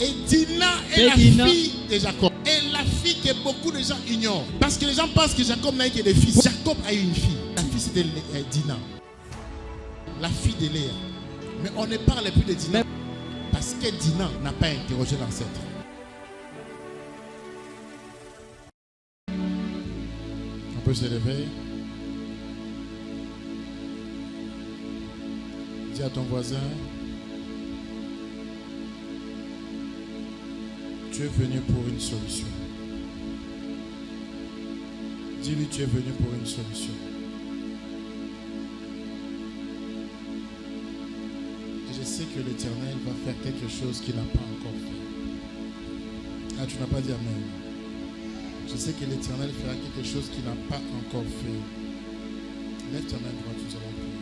Et Dina est la fille de Jacob. Et la fille que beaucoup de gens ignorent. Parce que les gens pensent que Jacob n'a eu que des fils. Jacob a eu une fille. La fille c'était Dina. La fille de Léa. Mais on ne parle plus de Dina. Parce que Dina n'a pas interrogé l'ancêtre. On peut se lever. Dis à ton voisin, tu es venu pour une solution. Dis-lui, tu es venu pour une solution. Et je sais que l'Éternel va faire quelque chose qu'il n'a pas encore fait. Ah, tu n'as pas dit amen. Je sais que l'Éternel fera quelque chose qu'il n'a pas encore fait. Lève ta main droite, nous allons prier.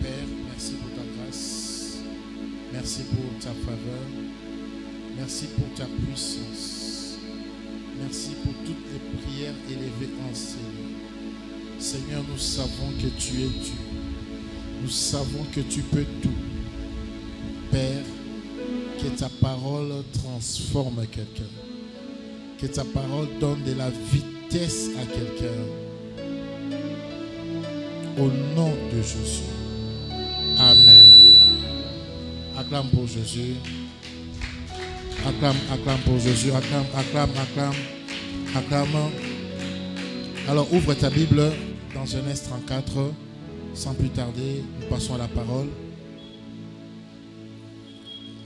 Père, merci pour ta grâce. Merci pour ta faveur. Merci pour ta puissance. Merci pour toutes les prières élevées en Seigneur. Seigneur, nous savons que tu es Dieu. Nous savons que tu peux tout. Père, que ta parole transforme quelqu'un. Que ta parole donne de la vitesse à quelqu'un. Au nom de Jésus. Amen. Acclame pour Jésus. Acclame pour Jésus. Acclame. Alors ouvre ta Bible dans Genèse 34. Sans plus tarder, nous passons à la parole.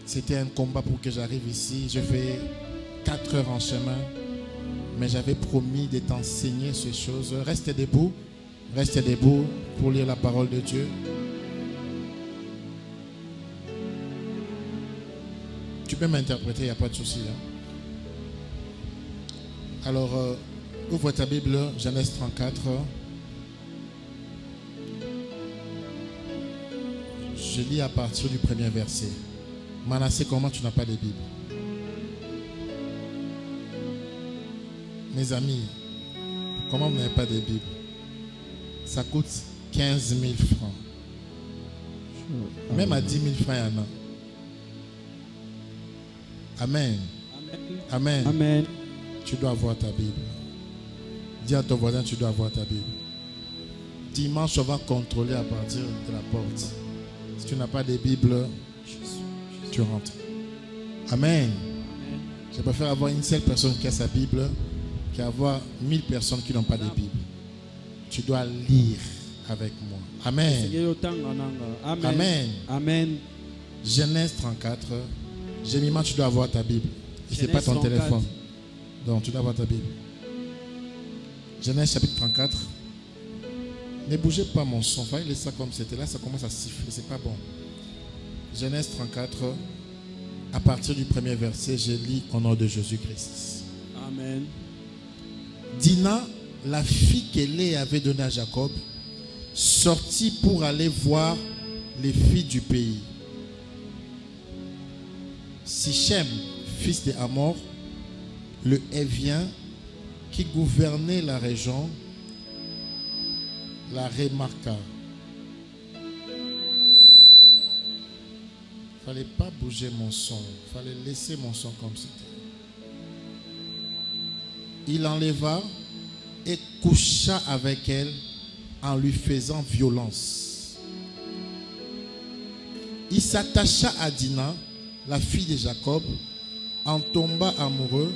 C'était un combat pour que j'arrive ici. Je fais 4 heures en chemin. Mais j'avais promis de t'enseigner ces choses. Reste debout pour lire la parole de Dieu. Tu peux m'interpréter, il n'y a pas de souci. Alors, ouvre ta Bible, Genèse 34. Je lis à partir du premier verset. Manassé, comment tu n'as pas de Bible? Mes amis, comment vous n'avez pas de Bible? Ça coûte 15 000 francs. Même à 10 000 francs, il y en a. Amen. Amen. Amen. Tu dois avoir ta Bible. Dis à ton voisin, tu dois avoir ta Bible. Dimanche, on va contrôler à partir de la porte. Si tu n'as pas de Bible, tu rentres. Amen. Je préfère avoir une seule personne qui a sa Bible qu'avoir 1000 personnes qui n'ont pas de Bible. Tu dois lire avec moi. Amen. Amen. Amen. Genèse 34. Gémiment, tu dois avoir ta Bible. Ce n'est pas ton téléphone. Donc, tu dois avoir ta Bible. Genèse chapitre 34. Ne bougez pas mon son. Il fallait laisser ça comme c'était. Là, ça commence à siffler. C'est pas bon. Genèse 34. À partir du premier verset, je lis au nom de Jésus-Christ. Amen. Dina, la fille que Léa avait donnée à Jacob, sortit pour aller voir les filles du pays. Sichem, fils de Hamor, le Hévien, qui gouvernait la région, la remarqua. Il ne fallait pas bouger mon son, il fallait laisser mon son comme c'était. Il l'enleva et coucha avec elle en lui faisant violence. Il s'attacha à Dina, la fille de Jacob, en tomba amoureux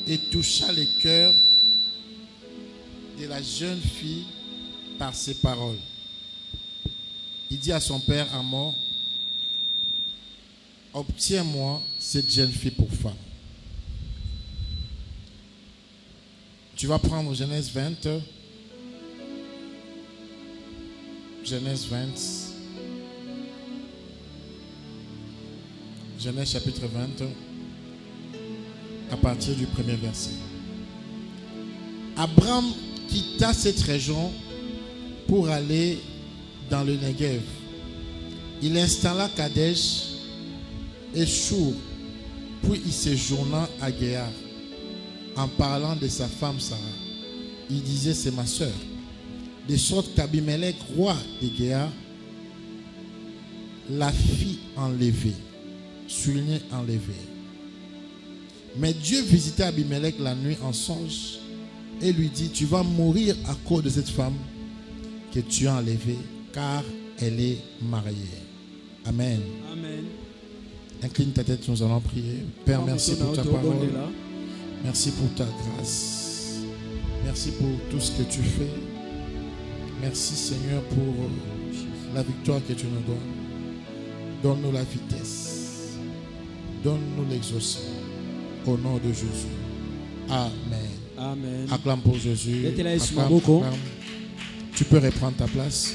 et toucha le cœur de la jeune fille par ses paroles. Il dit à son père Hamor, obtiens-moi cette jeune fille pour femme. Tu vas prendre Genèse 20. Genèse 20. Genèse chapitre 20. À partir du premier verset. Abraham quitta cette région pour aller dans le Negev. Il installa Kadesh et Shur, puis il séjourna à Guéar. En parlant de sa femme Sarah, il disait, c'est ma soeur. De sorte qu'Abimelech, roi de Guéar, la fille enlevée. Souligné enlevée. Mais Dieu visitait Abimelech la nuit en songe et lui dit, tu vas mourir à cause de cette femme que tu as enlevée, car elle est mariée. Amen. Amen. Incline ta tête, nous allons prier. Père, merci pour ta parole. Merci pour ta grâce. Merci pour tout ce que tu fais. Merci Seigneur pour la victoire que tu nous donnes. Donne-nous la vitesse. Donne-nous l'exaucement. Au nom de Jésus. Amen. Amen. Acclame pour Jésus. Acclame, acclame. Tu peux reprendre ta place.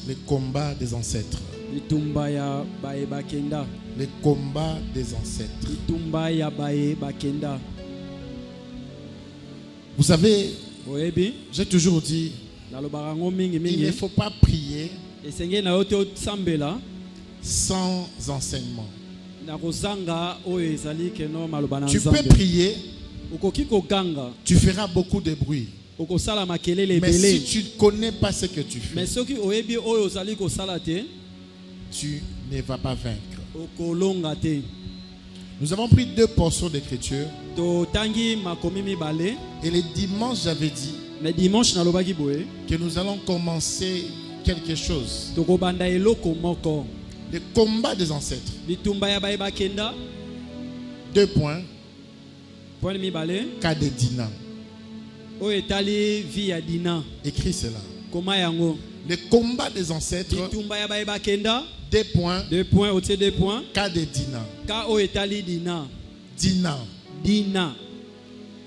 Les combats des ancêtres. Les combats des ancêtres. Vous savez, j'ai toujours dit, il ne faut pas prier sans enseignement. Tu peux prier, tu feras beaucoup de bruit. Mais si tu ne connais pas ce que tu fais, tu ne vas pas vaincre. Nous avons pris 2 portions d'écriture. Et les dimanches, j'avais dit que nous allons commencer quelque chose. Le combat des ancêtres. 2 points. Cas de Dina. Écris cela. Le combat des ancêtres. 2 points. 2 points. Cas de Dina. Dina. Dina.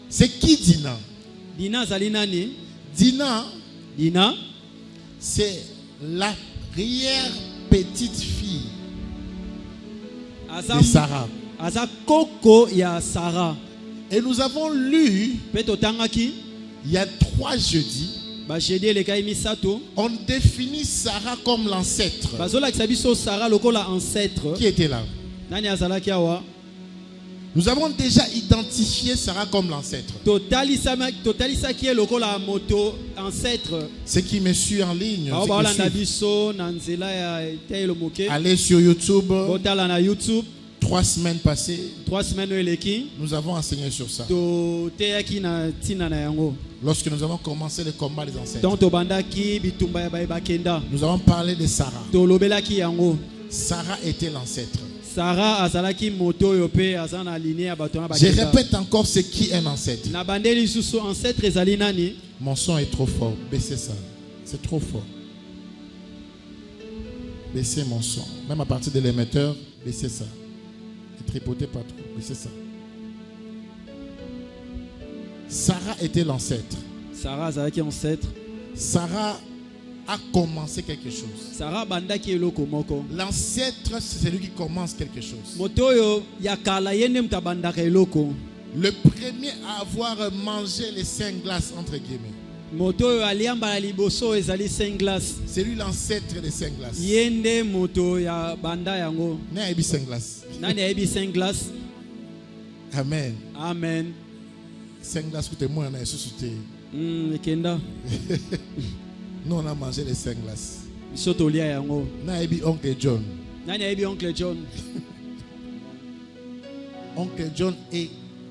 C'est qui Dina? Dina zalinani. Dina. Dina. C'est l'arrière petite fille de Sarah. Koko ya Sarah. Et nous avons lu il y a 3 jeudis. On définit Sarah comme l'ancêtre. Qui était là? Nous avons déjà identifié Sarah comme l'ancêtre. Ceux qui me suivent en ligne, allez sur YouTube. 3 semaines passées, nous avons enseigné sur ça. Lorsque nous avons commencé le combat des ancêtres, nous avons parlé de Sarah. Sarah était l'ancêtre. Je répète encore ce qui est un ancêtre. Mon son est trop fort. Baissez ça. C'est trop fort. Baissez mon son. Même à partir de l'émetteur, baissez ça. Ne tripotez pas trop. Baissez ça. Sarah était l'ancêtre. Sarah a commencé quelque chose. L'ancêtre, c'est celui qui commence quelque chose. Le premier à avoir mangé les 5 glaces, entre guillemets, c'est lui l'ancêtre des 5 glaces. N'a 5 glaces. Amen. Amen. 5 glaces, coûte moins, on a sauté. Nous, on a mangé les 5 glaces. N'a oncle John. Oncle John est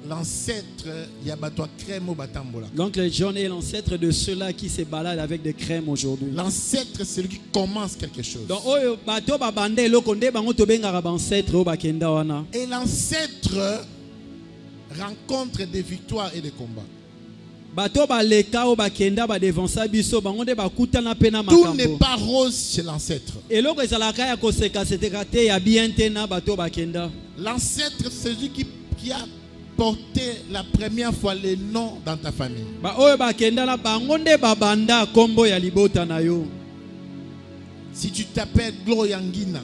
l'ancêtre Yabatwa crème au Batambola. L'oncle John est l'ancêtre de ceux-là qui se baladent avec des crèmes aujourd'hui. L'ancêtre, c'est celui qui commence quelque chose. Et l'ancêtre rencontre des victoires et des combats. Tout n'est pas rose chez l'ancêtre. L'ancêtre, c'est celui qui a porté la première fois le nom dans ta famille. Si tu t'appelles Gloriangina,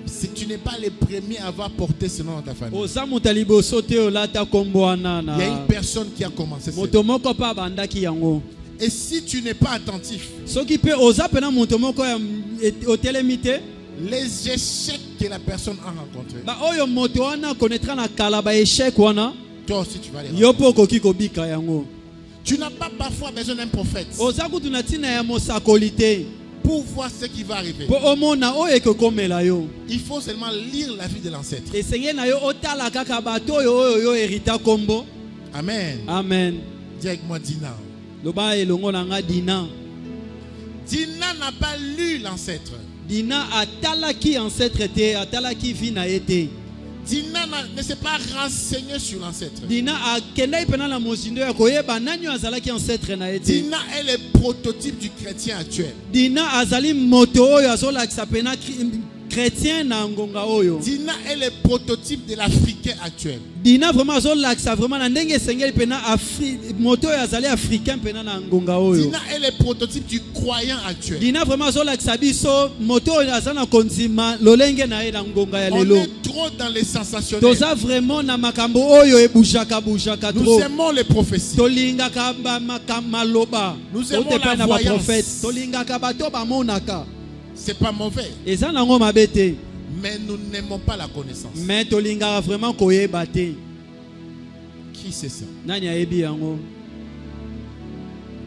si tu n'es pas le premier à avoir porté ce nom dans ta famille, il y a une personne qui a commencé ça. Et si tu n'es pas attentif, les échecs que la personne a rencontrés, toi aussi tu vas les rencontrer. Tu n'as pas parfois besoin d'un prophète Oza kutuna tina ya mosakoli te. pour voir ce qui va arriver. Po omona oyo ekokomela yo. Il faut seulement lire la vie de l'ancêtre. Esenge na yo otala kaka bato oyo yo erita kombo. Amen. Amen. Dis avec moi Dina. Loba elongo na nga Dina. Dina n'a pas lu l'ancêtre. Dina atalaki ancêtre te, atalaki vi na ye te. Dina ne s'est pas renseigné sur l'ancêtre. Dina akendai pena na mosindo ya koyeba nani azalaki ancêtre na ye te. Dina est le prototype du chrétien actuel. Dina azali moto oyo azolakisa pena chrétien na ngonga oyo. Dina est le prototype de l'Africain actuel. Dina vraiment azolakisa vraiment na ndenge esengeli pena moto oyo azali africain pena na ngonga oyo. Dina est le prototype du croyant actuel. Dina vraiment azolakisa biso moto oyo azana na konzima lolenge na ye na ngonga ya lelo. On est trop dans les sensationnels. Toza vraiment na makambo oyo ebujaka trop. Nous aimons les prophéties. Tolingaka maloba. Nous aimons la voyance. Tolingaka bato bamonaka. C'est pas mauvais. Eza nango mabete. Mais nous n'aimons pas la connaissance. Mais tolingaka vraiment koyeba te. Qui c'est ça? Nani ayebi yango?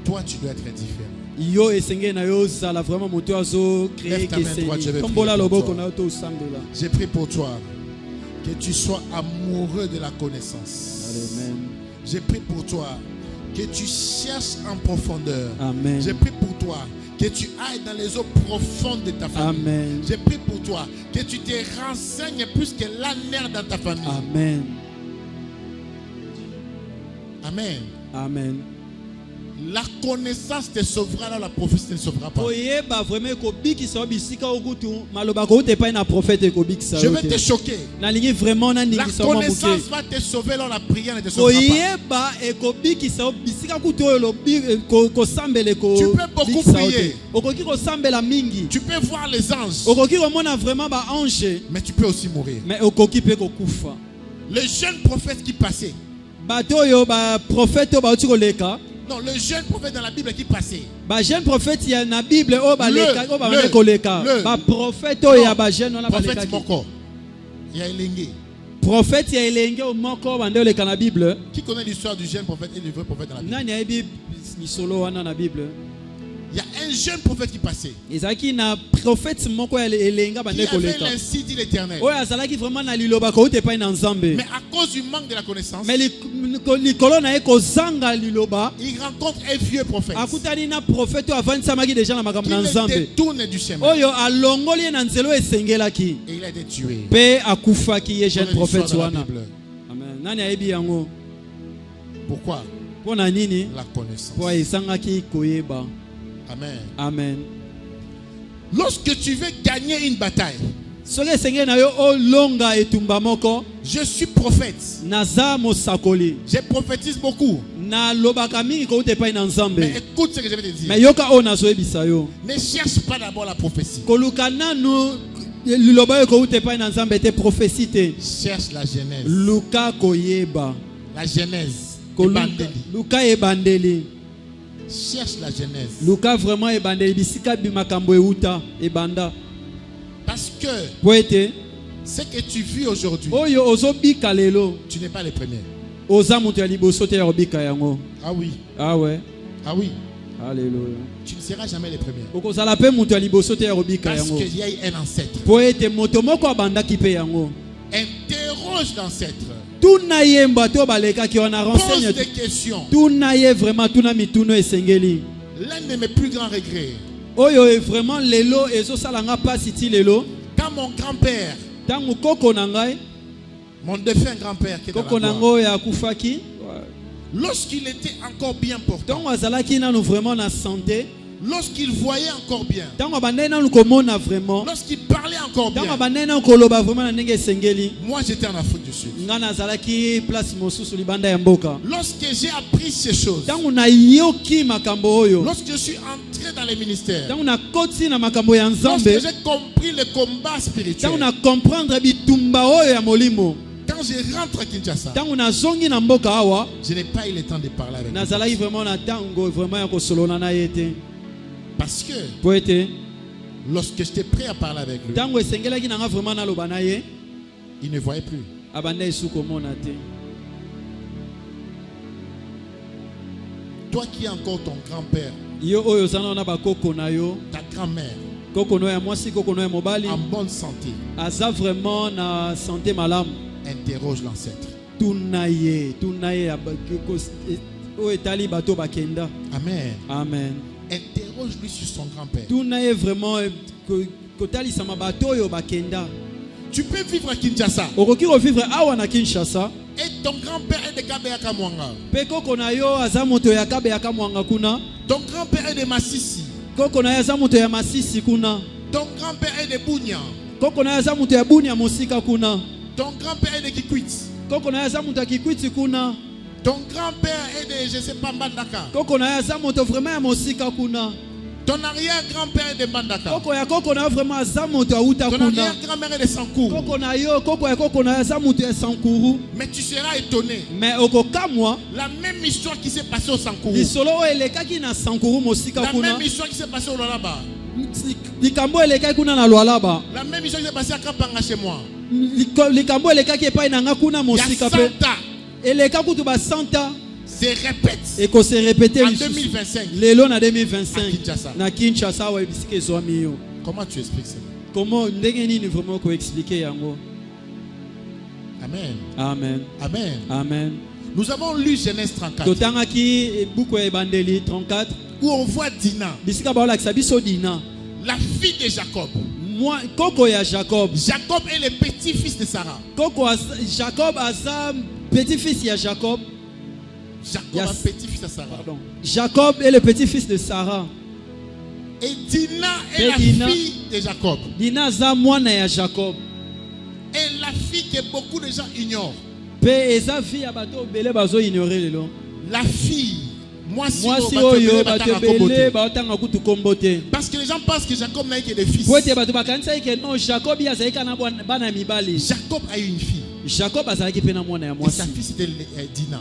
Toi, tu dois être différent. Yo esenge na yo sala vraiment moto azo créer keseni. Kombola loboko na to sambela. J'ai prié pour toi que tu sois amoureux de la connaissance. Amen. J'ai prié pour toi que tu cherches en profondeur. Amen. J'ai prié pour toi que tu ailles dans les eaux profondes de ta famille. Amen. J'ai prié pour toi que tu te renseignes plus que l'année dans ta famille. Amen. Amen. Amen. La connaissance te sauvera, là la prophétie ne sauvera pas. Je vais te choquer. La connaissance va te sauver, là la prière ne te sauvera pas. Tu peux beaucoup prier. Tu peux voir les anges. Mais tu peux aussi mourir. Le jeune prophète qui passait. Non, le jeune prophète dans la Bible qui passait. Jeune prophète il y a dans la Bible prophète moko. Il y a Elenge. Prophète il y a Elenge au moko bande le kana Bible. Qui connaît l'histoire du jeune prophète et du vrai prophète dans la Bible? Nani ayebi ni solo wana na Bible. Il y a un jeune prophète qui passait. Ezaki na prophète moko ya Elenga bande koleka. Il avait ainsi dit l'Éternel. Oyo azalaki vraiment na liloba ko te pa na Nzambe. Mais à cause du manque de la connaissance. Mais likolo na eko zanga liloba. Il rencontre un vieux prophète. Akutani na prophète avandi samaki déjà na makambo na Nzambe. Il détourne du chemin. Oyo alongoli na nzelo esengelaki. Et il a été tué. Pe akufaki ye jeune prophète wana. Amen. Nani ayebi yango? Pourquoi? Pona nini? La connaissance. Po esangaki koyeba. Amen. Amen. Lorsque tu veux gagner une bataille, je suis prophète. Je prophétise beaucoup. Mais écoute ce que je vais te dire. Ne cherche pas d'abord la prophétie. Cherche la genèse. La genèse. Cherche la genèse. Luka vraiment ebandeli bisika bimakambo euta ebanda. Parce que ce que tu vis aujourd'hui, oyo ozobika lelo, tu n'es pas le premier. Oza mutu ya liboso te ya obika yango. Ah oui. Ah ouais. Ah oui. Alléluia. Tu ne seras jamais le premier. Okozala pe mutu ya liboso te ya obika yango. Parce qu'il y a un ancêtre. Po ete moto moko abandaki pe yango. Interroge l'ancêtre. Pose des questions. L'un de mes plus grands regrets. Vraiment lelo ezosalanga pasi ti lelo. Quand mon grand-père, mon défunt grand-père qui est dans la gloire, lorsqu'il était encore bien portant, lorsqu'il voyait encore bien, lorsqu'il parlait encore bien, moi j'étais en Afrique du Sud. Lorsque j'ai appris ces choses, lorsque je suis entré dans les ministères, lorsque j'ai compris le combat spirituel, quand je rentre à Kinshasa, je n'ai pas eu le temps de parler avec lui. Parce que lorsque j'étais prêt à parler avec lui, il ne voyait plus. toi qui es encore ton grand-père, yo oyo zana na ba koko na yo ta grand-mère, koko no ya mwasi koko no ya mobali en bonne santé, aza vraiment na santé malamu interroge l'ancêtre. tunaye o etali bato bakenda. Amen. Amen. Interroge-lui sur son grand-père. tunaye vraiment kotalisa mabato oyo bakenda. Tu peux vivre à Kinshasa okoki kovivre awa na Kinshasa et ton grand-père est de Kabeyaka Mwanga. pe koko na yo aza moto ya Kabeyaka Mwanga kuna. Ton grand-père est de Massissi. koko na yo aza moto ya Masisi kuna. Ton grand-père est de Bunia. koko na yo aza moto ya Bunia mosika kuna. Ton grand-père est de Kikwit. koko na yo aza moto ya Kikwiti kuna. Ton grand-père est de, je sais pas, Mbandaka. koko na yo aza moto vraiment ya mosika kuna. Ton arrière-grand-père est de Mbandaka. koko na yo vraiment aza moto ya uta Ton kuna. arrière-grand-mère est de Sankourou. koko na yo aza moto ya Sankuru. Mais tu seras étonné. mais okokamwa La même histoire qui s'est passée au Sankourou. lisolo oyo elekaki na Sankuru mosika La kuna. même histoire qui s'est passée au Lolaba. likambo elekaki kuna na Lualaba. La même histoire qui s'est passée à Kapanga chez moi. likambo elekaki epai na nga kuna Il y a mosika 100 pe ans. eleka kutu ba 100 ans Se répète. ekose répéter En lisusu. 2025. lelo na À 2025 Kinshasa. na Kinshasa wa bisike zwami yo. Comment tu expliques cela? comment ndenge nini vraiment ko expliquer yango. Amen. Amen. Amen. Amen. Nous avons lu Genèse 34 totangaki buku ya ebandeli 34 où on voit Dina, bisika baolakisa biso Dina la fille de Jacob. koko ya Jacob. Jacob est le petit-fils de Sarah. Jacob aza petit-fils ya Jacob. Jacob est petit-fils de Sarah. Pardon. Jacob est le petit-fils de Sarah. Et Dina est Et la Dina. fille de Jacob. Dina aza mwana ya Jacob. Et la fille que beaucoup de gens ignorent. Pe eza fille ya bato bele bazo ignorer lelo. La fille. Mwasi oyo bato bele baotanga kutu kombo te. Parce que les gens pensent que Jacob n'a que des fils. Po ete bato bakanisa ke non Jacob azalaki na bana mibali. Jacob a eu une fille. Jacob azalaki pe na mwana ya Et mwasi. sa fille c'était Dina.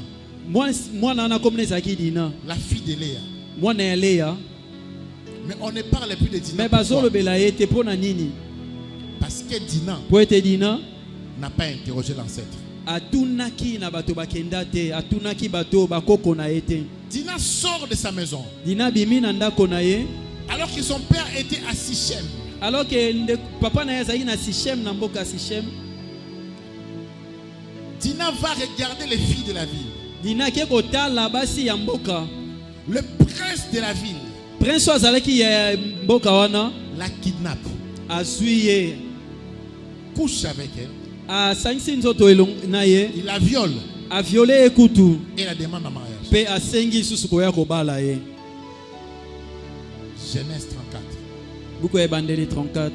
Mwana na komne ezalaki Dina. La fille de Léa. Mwana ya Léa. Mais on ne parle plus de Dina. Mais bazolo bela ete po na nini? Parce que Dina Po ete Dina n'a pas interrogé l'ancêtre. atunaki na bato bakenda te, atunaki bato bakoko na ete. Dina sort de sa maison. Dina bimi na ndako na ye. Alors que son père était à Sichem. Alors que papa na ye azalaki na Sichem na mboka Sichem. Dina va regarder les filles de la ville. Dina ke kotala basi ya mboka. Le prince de la ville Prince azalaki ya mboka wana la kidnappe, azwi ye. couche avec elle, Asangisi nzoto na ye. il la viole A violé ekutu. et la demande en mariage. Pe asengi susu koya kobala ye. Genèse 34. Buku ya Ebandeli 34.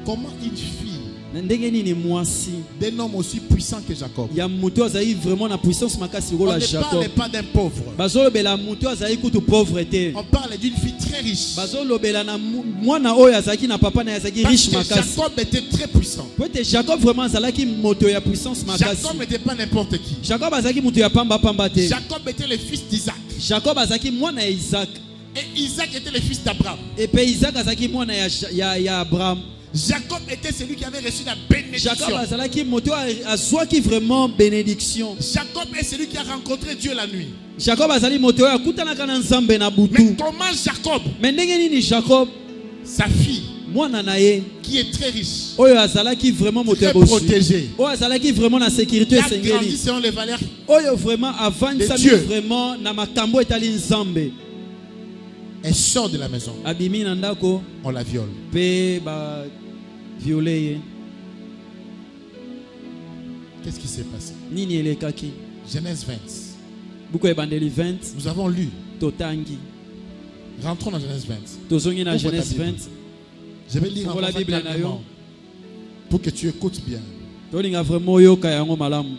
Comment une fille Ndenge nini mwasi d'un homme aussi puissant que Jacob? ya mutu azali vraiment na puissance makasi On lokola ne Jacob. parle pas d'un pauvre. Bazolobela mutu azali kutu pauvreté. On parle d'une fille très riche. Bazolobela na mwana oyo azalaki na papa na azalaki Parce riche que makasi. Jacob était très puissant. Peut-être Jacob vraiment azalaki moto ya puissance makasi. Jacob n'était pas n'importe qui. Jacob azalaki mutu ya pamba pamba te. Jacob était le fils d'Isaac. Jacob azalaki mwana ya Isaac. Et Isaac était le fils d'Abraham. Et puis Isaac azalaki mwana ya Abraham. Jacob était celui qui avait reçu la bénédiction. Jacob azalaki moto azwaki vraiment bénédiction. Jacob est celui qui a rencontré Dieu la nuit. Jacob azali moto ya kutanaka na Nzambe na Mais butu. comment Jacob, Mais ndenge nini Jacob sa fille, mwana na ye qui est très riche, oyo azalaki vraiment moto ya très bosu. protégé, Oyo azalaki vraiment na sécurité qui a grandi esengeli. selon les valeurs, Oyo vraiment avandisami Dieu. vraiment na makambo etali Nzambe. elle sort de la maison. Abimi na ndako On la viole. pe ba violé ye. Qu'est-ce qui s'est passé? Nini elekaki? Genèse 20. Buku ya Ebandeli 20 Nous avons lu. totangi. Rentrons dans Genèse 20. Tozongi na Ouvre ta Genèse Bible. 20. Je vais lire en Ouvre la français Bible na clairement yo. pour que tu écoutes bien. Tolinga vraiment yoka yango malamu.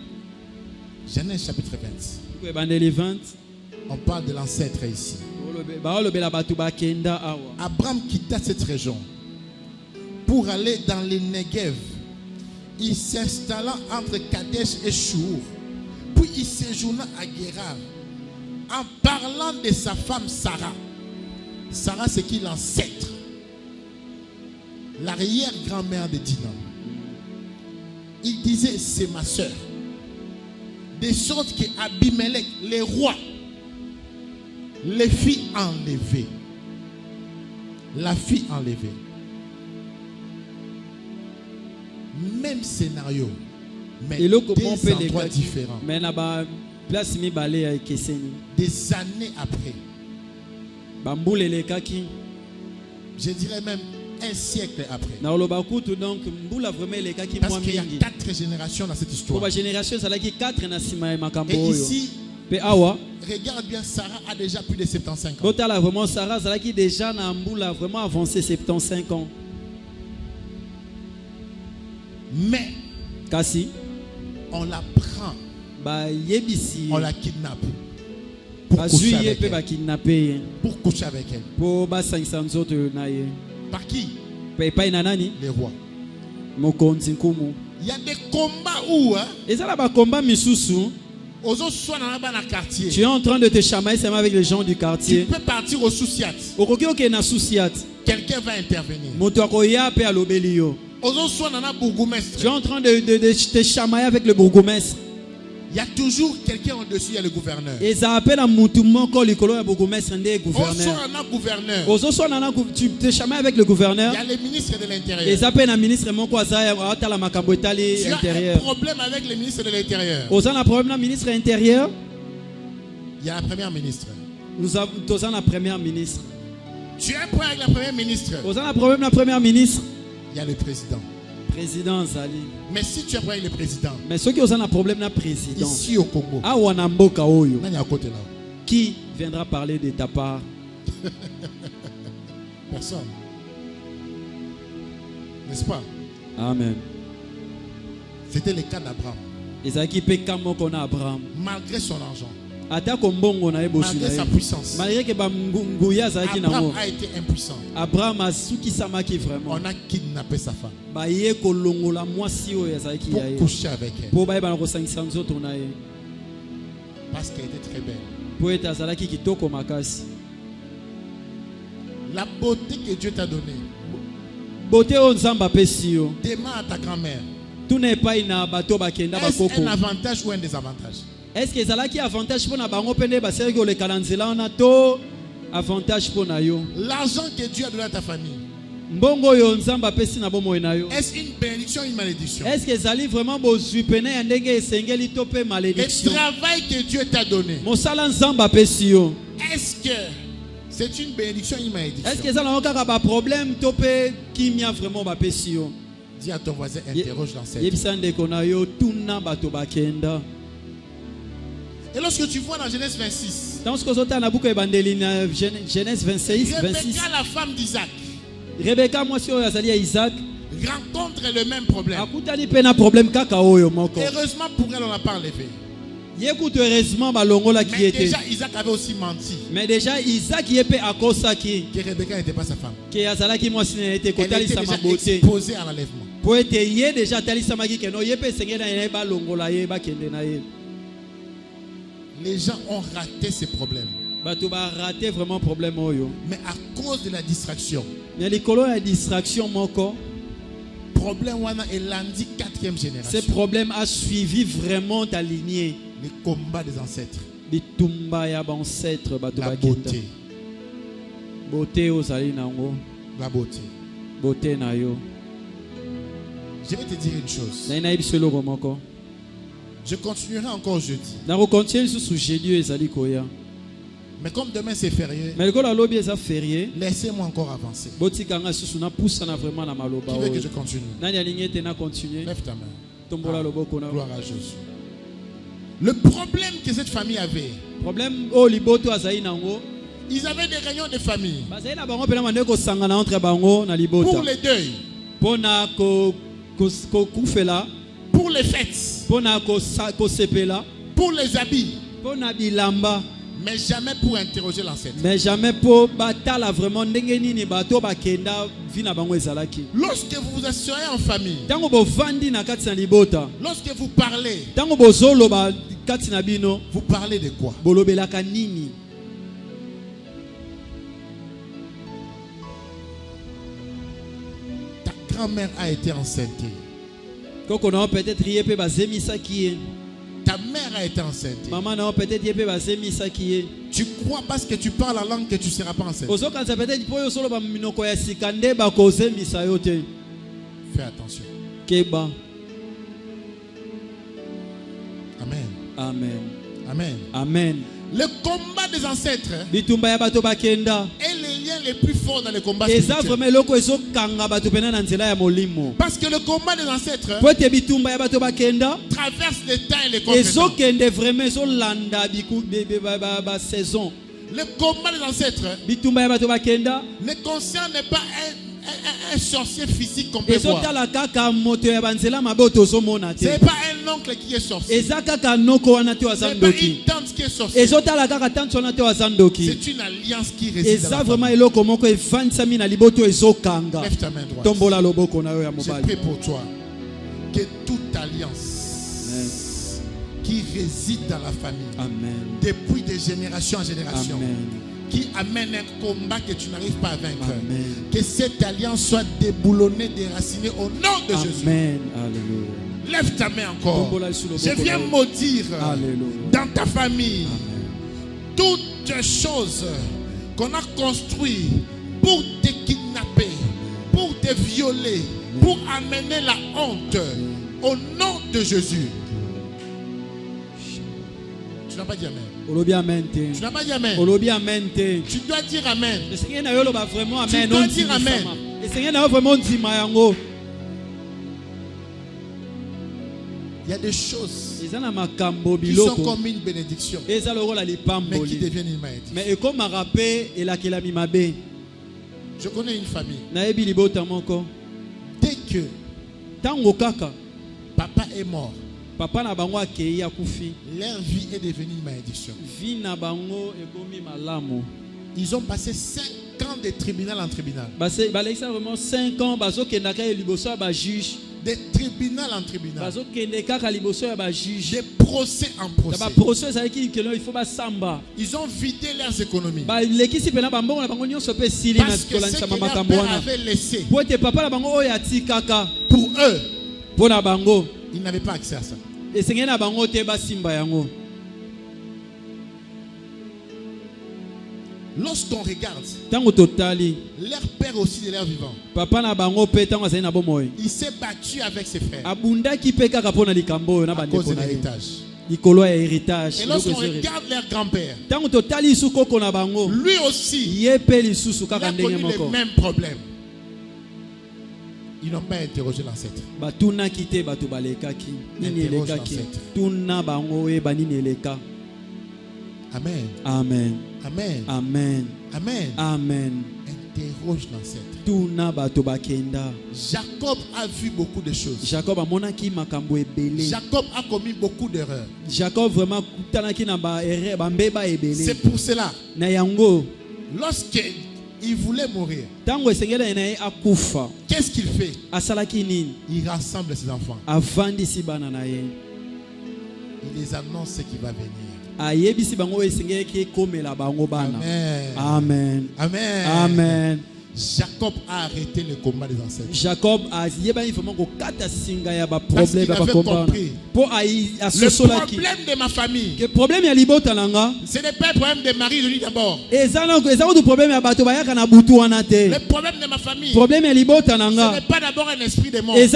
Genèse chapitre 20. Buku ya Ebandeli 20. On parle de l'ancêtre ici. Baolobela batu bakenda awa. Abraham quitta cette région pour aller dans les Negev. Il s'installa entre Kadesh et Shur. Puis il séjourna à Guérar en parlant de sa femme Sarah. Sarah, c'est qui? L'ancêtre, l'arrière-grand-mère de Dina. Il disait, c'est ma soeur. De sorte que Abimelech, le roi, Les filles enlevées. La fille enlevée. Même scénario. Mais Et le deux endroits différents. Mais là-bas, place mi balé à Keseni. Des années après. Bamboule les kaki. Je dirais même un siècle après. Na olobakutu donc mboula vraiment les kaki Parce moi qu'il y a mingi. 4 générations dans cette histoire. Pour la génération ça là qui 4 na sima makambo Et oyo. ici, Pe awa. regarde bien, Sarah a déjà plus de 75 ans. Bota là vraiment Sarah ça là qui déjà na mboula vraiment avancé 75 ans. Mais Kasi on la prend, ba yebisi. on la kidnappe pour coucher Azuye avec pe elle. ba kidnapper. Pour coucher avec elle. Po ba 500 autres na ye. Par qui? Pe pa ina nani? Les rois. Mokonzi nkumu. Il y a des combats où Et ça là ba combat misusu. aux autres soins dans le quartier. Tu es en train de te chamailler seulement avec les gens du Tu quartier. peux partir au Souciat. Okoki oke na souciat. Quelqu'un va intervenir. Moto akoya pe alobeli yo. Aux autres soins dans le bourgmestre. Tu es en train de te chamailler avec le bourgmestre. Il y a toujours quelqu'un au-dessus, il y a le gouverneur. Et ça appelle à mutu moko likolo ya bourgmestre ndé Aux soins gouverneur. dans le gouverneur. Ozo so nana tu te chamailles avec le gouverneur. Il y a le ministre de Et l'Intérieur. ça appelle un ministre moko azaya atala makambo etali Tu as un intérieur. problème avec le ministre de l'Intérieur. Ozo na problème na ministre intérieur. Il y a la première ministre. Nous avons toza na première ministre. Tu as un problème avec la première ministre. Ozo na problème na première ministre. Il y a le président. Président Zali. Mais si tu as un problème avec le président, Mais ceux qui ont un problème na président. ici au Congo, Ah wana mboka oyo. il y a à côté là. Qui viendra parler de ta part? Personne. N'est-ce pas? Amen. C'était le cas d'Abraham. Ezaki pe kamoko na Abraham. Malgré son argent, Ata kombongo na ebosu na malgré sa ye. puissance, Malgré que ba nguya zaki na Abraham mo. a été impuissant. Abraham asuki samaki vraiment. On a kidnappé sa femme Ba ye kolongola mwasi oyo ezaki pour ya ye. coucher avec elle. Po ba ye ba ko sangisa nzoto na ye. Parce qu'elle était très belle. Po ete azalaki kitoko makasi. La beauté que Dieu t'a donnée, Bote o nzamba pesi yo. demande à ta grand-mère. Tu n'es pas ina bato bakenda Est-ce bakoko. un avantage ou un désavantage? Est-ce que ezalaki avantage pour na bango pene ba sergi le kalanzela na to avantage pour na yo. L'argent que Dieu a donné à ta famille, Mbongo yo nzamba pesi na bomo na yo. est-ce une bénédiction ou une malédiction? Est-ce que ezali vraiment bozwi pene ya ndenge esengeli to pe Le malédiction? travail que Dieu t'a donné, Mosala nzamba pesi yo. est-ce que c'est une bénédiction ou une malédiction? Est-ce que ezala kaka ba problème to pe kimia vraiment ba pesi yo? Dis à ton voisin, interroge l'ancêtre. Yebisa ndeko na yo tuna bato bakenda. Et lorsque tu vois dans Genèse 26, Dans ce que zota na buku ebandeli na Genèse 26. Rebecca, la femme d'Isaac, Rebecca mwasi oyo azali ya Isaac rencontre le même problème. akutani pe na problème kaka oyo moko. Heureusement pour elle, on n'a pas enlevé. Yekutu heureusement balongola ki Mais était. déjà, Isaac avait aussi menti Mais déjà Isaac yepe akosaki que Rebecca n'était pas sa femme. ke azalaki mwasi na ete Elle était kotalisa déjà mabote. exposée à l'enlèvement. Po ete ye déjà atalisamaki ke no yepe esengeli na ye balongola ye bakende na ye. Les gens ont raté ces problèmes. Bato ba raté vraiment problème oyo. Mais à cause de la distraction, Mais likolo ya distraction moko, problème wana est lundi 4e ce génération. problème a suivi vraiment ta lignée. Les combats des ancêtres. Bitumba ya ba ancêtre bato La bakenda. beauté. Beauté ozali nango, La beauté. beauté na yo. Je vais te dire une chose. Na ina ibiselo moko. Je continuerai encore jeudi. Na ko continuer sous jeudi ezali koya. Mais comme demain c'est férié, Mais likolo lobi eza férié. laissez-moi encore avancer. Botikanga susu na poussa na vraiment na maloba Qui veut que oyo. je continue? Nani alingi ete na continuer? Lève ta main. Tombola loboko na. Gloire à Jésus. Le problème que cette famille avait, Problème o liboto azali nango. ils avaient des réunions de famille Bazali na bango pena mande ko sangana entre bango na libota. pour les deuils, Pona ko kufela, pour les fêtes, pona ko sepela, pour les habits, pona bilamba, mais jamais pour interroger l'ancêtre. mais jamais po batala vraiment ndenge nini bato bakenda vina bango ezalaki. Lorsque vous vous assurez en famille, Tango bo vandi na kati na libota, lorsque vous parlez, tango bozolo ba kati na bino, vous parlez de quoi? bolobelaka nini? Ta grand-mère a été enceinte. Koko na peut-être yepé bazemisa kiye. Ta mère a été enceinte. Maman na peut-être yepé bazemisa kiye. Tu crois parce que tu parles la langue que tu ne seras pas enceinte. Fais attention. Amen. Amen. Amen. Amen. Le combat des ancêtres est le lien le plus fort dans le combat spirituel. Parce que le combat des ancêtres traverse le temps et les conséquences. Le combat des ancêtres ne concerne pas un sorcier physique qu'on peut voir. Ce n'est pas un oncle qui est sorcier. Ce n'est pas une tante qui est sorcier. C'est une alliance qui réside dans la famille. Lève ta main droite. Je prie pour toi que toute alliance qui réside dans la famille, depuis des générations en génération, qui amène un combat que tu n'arrives pas à vaincre. Amen. Que cette alliance soit déboulonnée, déracinée au nom de Jésus. Amen. Alléluia. Lève ta main encore. Je viens maudire dans ta famille toutes choses qu'on a construites pour te kidnapper, pour te violer, pour amener la honte au nom de Jésus. Tu n'as pas dit Amen. Tu n'as pas dit Amen. Tu dois dire Amen. Tu dois dire Amen. Il y a des choses qui sont comme une bénédiction, mais qui deviennent une malédiction. Je connais une famille. Dès que papa est mort, leur vie est devenue une malédiction. Ils ont passé 5 ans de tribunal en tribunal. De tribunal en tribunal. De procès en procès. Ils ont vidé leurs économies. Parce que ce que leur père avait laissé, pour eux, ils n'avaient pas accès à ça. Lorsqu'on regarde, leur père aussi de leur vivant, il s'est battu avec ses frères à cause de l'héritage. Et lorsqu'on regarde leur grand-père, lui aussi, il a connu les mêmes problèmes. Ils n'ont pas interrogé l'ancêtre. Interroge l'ancêtre. Amen. Amen. Amen. Amen. Amen. Amen. Interroge l'ancêtre. Jacob a vu beaucoup de choses. Jacob a commis beaucoup d'erreurs. C'est pour cela, lorsqu'il voulait mourir, qu'est-ce qu'il fait? Il rassemble ses enfants. Il les annonce ce qui va venir. Amen. Amen. Amen. Amen. Jacob a arrêté le combat des ancêtres. Jacob a parce qu'il avait compris. Le problème de ma famille, ce n'est pas le problème de Marie, je dis d'abord. Le problème de ma famille, ce n'est pas d'abord un esprit de mort. Le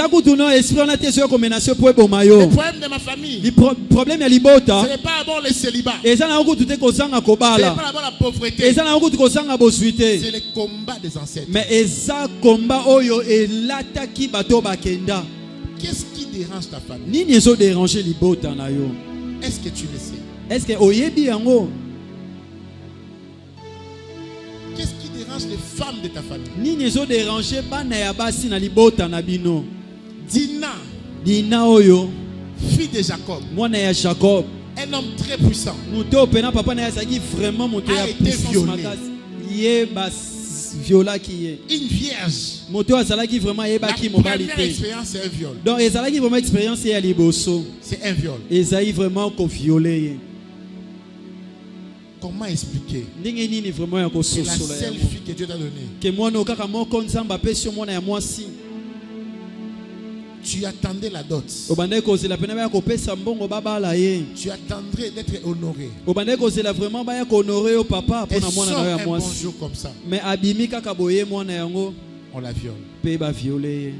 problème de ma famille, ce n'est pas d'abord le célibat. Ce n'est pas d'abord la pauvreté. C'est le combat des ancêtres. Mais eza komba oyo elataki bato bakenda. Qu'est-ce qui dérange ta famille? Nini ezo déranger libota na yo? Est-ce que tu le sais? Est-ce que oyebi yango? Qu'est-ce qui dérange les femmes de ta famille? Nini ezo déranger bana ya basi na libota na bino? Dina oyo, fille de Jacob, mwana ya Jacob, un homme très puissant, muto pena papa na yazaki vraiment muto ya puissance makasi. Yeba viola qui est une vierge. Moto azalaki vraiment yebaki moralité. La première expérience c'est un viol. Donc ezalaki vraiment expérience ya liboso. C'est un viol. Ezaï vraiment ko violer. Comment expliquer? Ndenge nini vraiment ya ko sosola. C'est la seule fille que Dieu t'a donnée. Que moi no kaka moko nzamba pesi mona ya mwasi. Tu Tu attendais la dot. obandaki kozela pena baya kopesa mbongo babala ye. Tu attendrais d'être honoré. Obandaki kozela vraiment baya kohonore yo papa Et pona mwana sort na yo un ya bon mwasi. jour comme ça, Mais abimi kaka boye mwana yango on la viole. pe ba viole ye.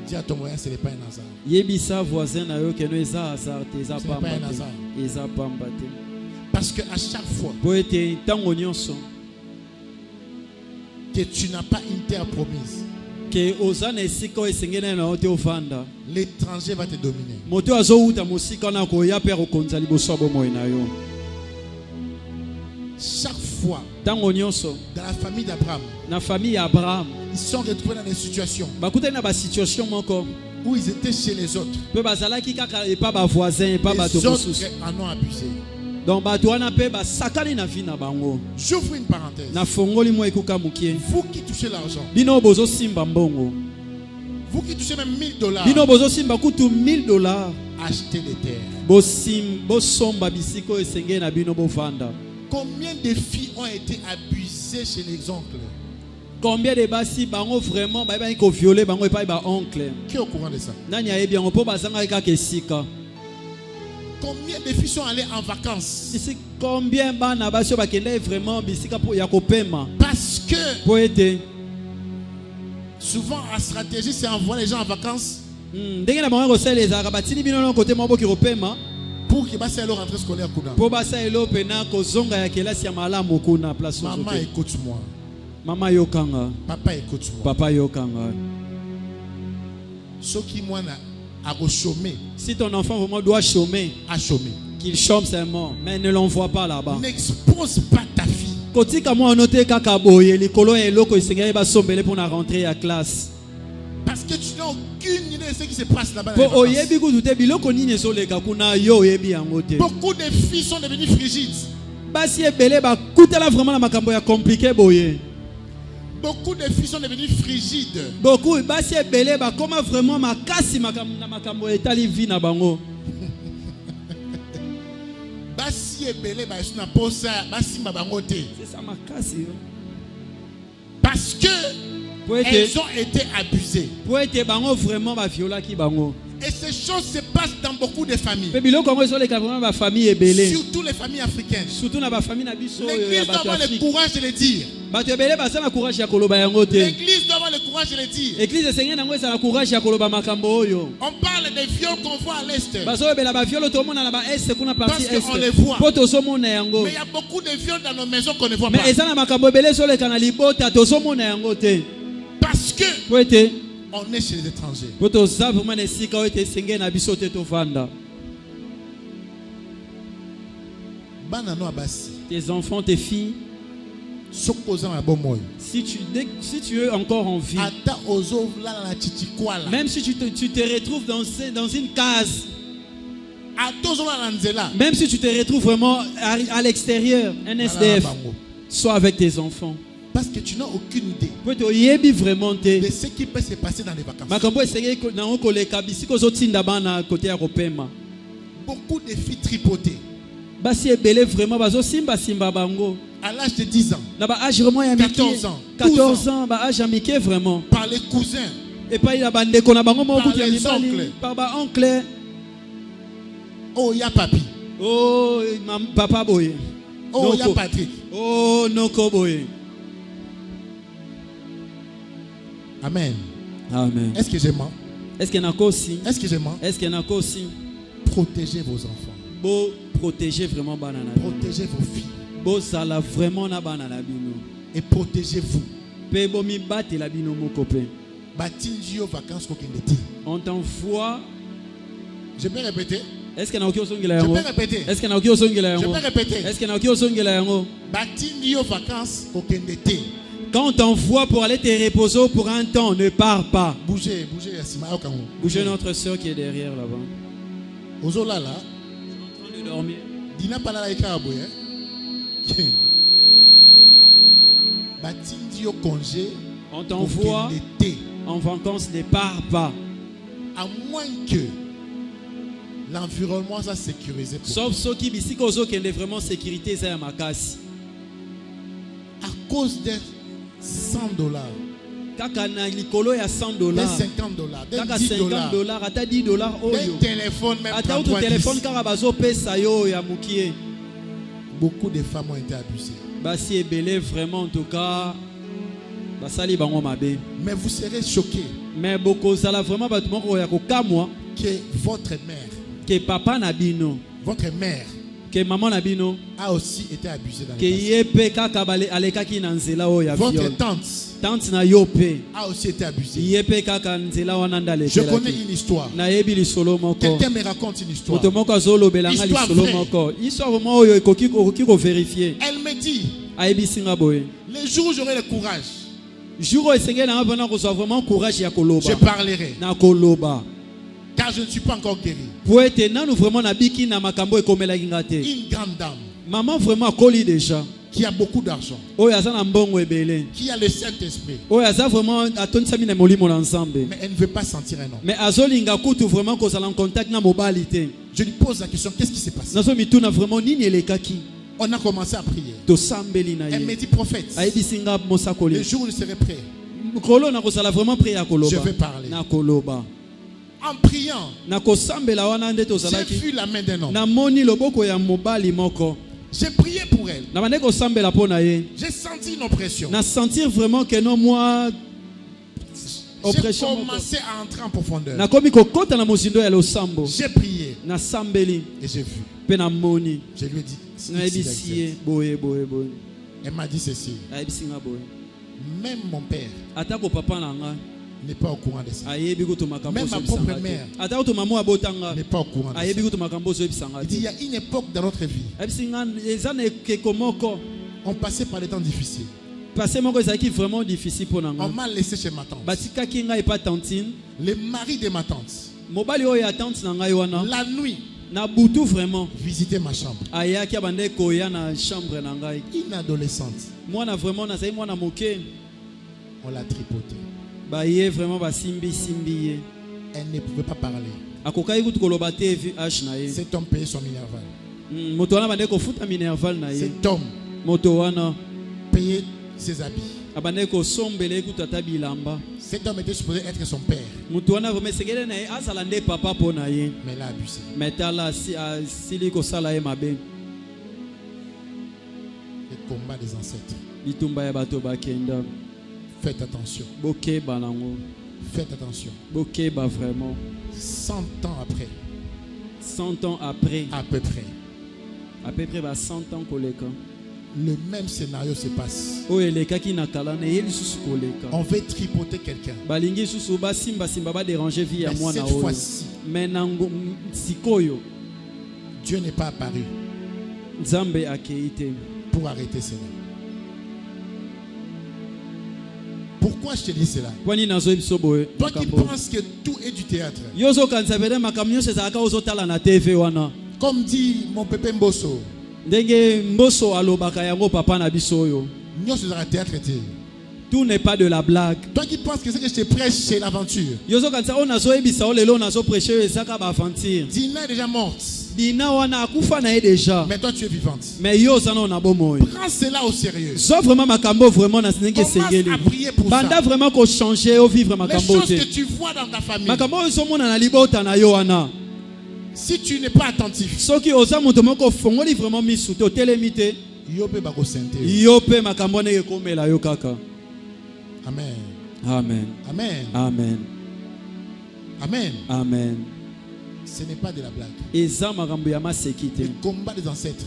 Dis à ton voisin, ce n'est pas un hasard. Yebisa voisin na yo keno eza hasard te eza Ce n'est pas pamba un hasard. te. Eza pamba te. Parce qu'à chaque fois Po ete ntango nyonso que tu n'as pas une terre promise, ke oza na esika oyo esengeli na yo te ofanda, l'étranger va te dominer. moto azowuta mosika wana koya mpe akokonza liboso ya bomoi na yo. Chaque fois, Ntango nyonso dans la famille d'Abraham, na famille ya Abraham ils sont retrouvés dans des situations bakutani na basituation moko où ils étaient chez les autres. mpe bazalaki kaka epa bavoisin epa bato Les autres mosusu. en ont abusé. Donc bato wana mpe basakani na vi na bango. J'ouvre une parenthèse. Nafongoli mwa ekuka mokie. Vous qui touchez l'argent, Bino bozosimba mbongo. vous qui touchez même $1000, Bino bozosimba kutu $1000. achetez des terres. Bosomba bisiko esengeli na bino bovanda. Combien de filles ont été abusées chez les oncles? Combien de basi bango vraiment ba ko violer bango epai ba oncle. Qui est au courant de ça? Nani ayebi yango po bazanga kaka esika. Combien de filles sont allées en vacances? Ici combien bana basi bakende vraiment bisika po ya kopema. Parce que Po ete souvent la stratégie c'est envoyer les gens en vacances ndenge na bango kosala ezalaka batini bino na kote moko kopema pour qu'ils passent leur rentrée scolaire. po basa elo pena kozonga ya kelasi ya malamu kuna place Maman, ozoke. écoute-moi. Mama yokanga, Papa, écoute-moi. papa yokanga. Ce qui moi a chômé, Si ton enfant vraiment doit chômer, a chômé. qu'il chôme seulement, mais ne l'envoie pas là-bas. N'expose pas ta fille. Kotika mo noté kaka boye likolo ya eloko isengeli ba sombele pour na rentrer à classe. Parce que tu n'as aucune idée de ce qui se passe là-bas. Po oyebi kutu biloko nini ezoleka kuna yo oyebi yango te. Beaucoup de filles sont devenues frigides. Basi ebele ba kutela vraiment na makambo ya compliqué boye. Beaucoup de filles sont devenues frigides. Beaucoup basi ebele ba koma vraiment makasi na makambo etali vie na bango. Basi ebele ba suna posa basi mabangote. C'est ça makasi. Parce que elles ont été abusées. Po ete bango vraiment ba violaki bango. Et ces choses se passent dans beaucoup de familles. Pe biloko ngo ezoleka vraiment ba famille ebele. Surtout les familles africaines. Surtout na ba famille na biso L'église doit avoir le courage de le dire. bato ebele basa na courage ya koloba yango te. L'église doit avoir le courage de le dire. Église esengeli nango eza na courage ya koloba makambo oyo. On parle des viols qu'on voit à l'est. Baso ebela ba violo tomona na ba est kuna partie Parce est. qu'on les voit. Po tozomona yango. Mais il y a beaucoup de viols dans nos maisons qu'on ne voit pas. Mais eza na makambo ebele ezoleka na libota tozomona yango te. Parce que Po ete on est chez les étrangers. po toza vraiment na esika oyo ete esengeli na biso te tovanda. Banano abasi. Tes enfants, tes filles, Sokozan a bon moy. si tu es encore en vie, Ata ozo la la chichikwala. même si tu te retrouves dans une case, Ata ozo la nzela. même si tu te retrouves vraiment à l'extérieur, un SDF, sois avec tes enfants. Parce que tu n'as aucune idée Po yebi vraiment te. de ce qui peut se passer dans les vacances. Makambo esengeli nango koleka bisiko ozotinda bana kote ya kopema. Beaucoup de filles tripotées Basi ebele vraiment bazosimba simba bango. à l'âge de 10 ans Na ba âge vraiment ya mike. 14 ans, 14 ans, ba âge ya mike vraiment. par les cousins, Et pas il a bandeko na bango mo Par kutia les mibali, oncles. par ba oncle. oh ya papi, Oh papa boye. oh ya Noko. Patrick. Oh noko boye. Amen. Amen. Est-ce que je mens? Est-ce qu'il y en a aussi? Est-ce que je mens? Est-ce qu'il y en a aussi? Protégez vos enfants. Bo protéger vraiment banana. Protégez vos filles. Bo sala vraiment na banana bino. Et protégez-vous. Pe bo mi bate la bino moko pe. Batinji aux vacances kokendeti. On t'envoie. Je peux répéter? Est-ce qu'il y en a qui osongela Je yango? peux répéter? Est-ce qu'il y en a qui osongela Je yango? peux répéter? Est-ce qu'il y en a qui osongela yango? Batinji aux vacances kokendeti. Quand on t'envoie pour aller te reposer pour un temps, ne pars pas. Bougez, bougez, Yassima Okango. Bougez notre soeur qui est derrière là-bas. Ozola là, En train de dormir. dina pas là ikaboye. Batinji au congé. On t'envoie kokendeti. en vacances, ne pars pas. À moins que l'environnement soit sécurisé pour Sauf ceux qui bisiko zo qui est vraiment sécurité ça makasi. à cause de $100, Kaka na likolo ya $100. Des $50, des Kaka $10, $50, ata $10 oyo. des téléphones, même Ata utu 33 téléphone 10. kaka bazo pesa yo ya mukie. Beaucoup de femmes ont été abusées. Basi ebele vraiment en tout cas basali bango mabe. Mais vous serez choqués Mais boko sala vraiment batu moko ya kokamwa que votre mère, ke papa na bino, votre mère ke maman na bino, a aussi été abusée dans ke le passé. yepe kaka bale alekaki na nzela oyo ya Votre viol. tante Tante na yo pe a aussi été abusée. yepe kaka nzela wana ndale. Je connais une histoire. Na yebi lisolo moko. Quelqu'un me raconte une histoire. Moto moko azolobela nga Histoire lisolo vraie. moko. Histoire vraiment oyo ekoki ko vérifier. Elle me dit, Ayebisi nga boye. les jours où j'aurai le courage, Jour esengeli na bana ko vraiment courage ya koloba. je parlerai. Na koloba. Car je ne suis pas encore guéri. Po ete nanu vraiment na biki na makambo ekomelaki nga te. Une grande dame Maman vraiment akoli déjà. qui a beaucoup d'argent, Oyo aza na mbongo ebele. qui a le Saint-Esprit, Oyo aza vraiment atonisami na molimo na nzambe. mais elle ne veut pas sentir un homme. Mais azolinga kutu vraiment kozala en contact na mobali te. Je lui pose la question, qu'est-ce qui s'est passé? Nazo mituna vraiment nini elekaki. On a commencé à prier. Tosambeli na Elle me ye. dit, prophète, Ayebisi nga le mosakoli. jour où je serai prêt, Kolo na kozala vraiment prier ya koloba. je vais parler. Na koloba. En priant, Na kosambela wana nde j'ai tozalaki. vu la main d'un homme. Na moni loboko ya mobali moko. J'ai prié pour elle. Na bande kosambela po na ye. J'ai senti une oppression. Na sentir vraiment que non moi J'ai oppression moko. commencé à entrer en profondeur. Na komi kokota na mosindo ya losambo. J'ai prié Na sambeli et j'ai vu. pe na moni. Je lui ai dit, Na X, Y, Z. ebisi ye boye. Elle m'a dit ceci. Ayebisi nga boye. Même mon père Atako papa na nga. n'est pas au courant de ça. Ayebi kutu makambo Même ma propre mère Atako to mamu abotanga. n'est pas au courant de Ayebi ça. kutu makambo zo ebisanga Il dit, il y te. a une époque dans notre vie, Ayebisi nga eza na ekeko moko. on passait par des temps difficiles. Passé moko ezalaki vraiment difficile pour On nga. m'a laissé chez ma tante. Batikaki ngai pa tantine. Le mari de ma tante, Mobali oyo ya tante na ngai wana. la nuit, Na butu vraiment. visitait ma chambre. Ayaki abande koya na chambre na ngai. Une adolescente, Mwana vraiment nazali mwana moke. on l'a tripotée. Baye vraiment basimbi ye. Elle ne pouvait pas parler. Akokai kutu koloba te vu âge na ye. Cet homme payait son minerval. Moto wana bande kofuta minerval na ye. Cet homme Moto wana payait ses habits. abande kosombele kutu ata bilamba. Cet homme était supposé être son père, Moto wana vraiment segele na ye azala nde papa po na ye. mais il a abusé. Metala sili kosala ye mabe. Le combat des ancêtres. Bitumba ya bato bakenda. Faites attention. Bokeba nango. Faites attention. Bokeba vraiment. 100 ans après, 100 ans après, à peu près, à peu près 100 ans koleka. le même scénario se passe. O elekaki na kala na yeli susu koleka. On veut tripoter quelqu'un. Balingi susu basimba ba déranger vie ya Mais mwana cette oyo. fois-ci, Mais nango sikoyo Dieu n'est pas apparu Nzambe akeite. pour arrêter cela. Pourquoi je te dis cela? Kwani nazo biso boye. Toi qui penses que tout est du théâtre. Yozo kanza vede makamyo sezaka ozotala na TV wana. Comme dit mon pépé Mbosso, Ndenge mboso alobaka yango papa na biso oyo. nous sommes un théâtre. Tout n'est pas de la blague. Toi qui penses que ce que je te prêche, c'est l'aventure. Yozo kanza o nazo ebisa o lelo nazo prêcher ezaka ba aventure. Dina est déjà morte, Dina wana akufa na ye déjà. mais toi tu es vivante. Mais yo zana na bomoy. Prends cela au sérieux. So vraiment makambo vraiment na sinenge Commence sengeli. à prier pour ça. Banda vraiment ko changer au vivre Les makambo choses te. que tu vois dans ta famille, Makambo so mona na libota na yo wana. si tu n'es pas attentif, Soki oza moto moko fongoli vraiment misu to telemite. yo pe bako sente. Yo pe makambo ne komela yo kaka. Amen. Amen. Amen. Amen. Amen. Amen. Ce n'est pas de la blague. Eza makambo ya masekite. Le combat des ancêtres.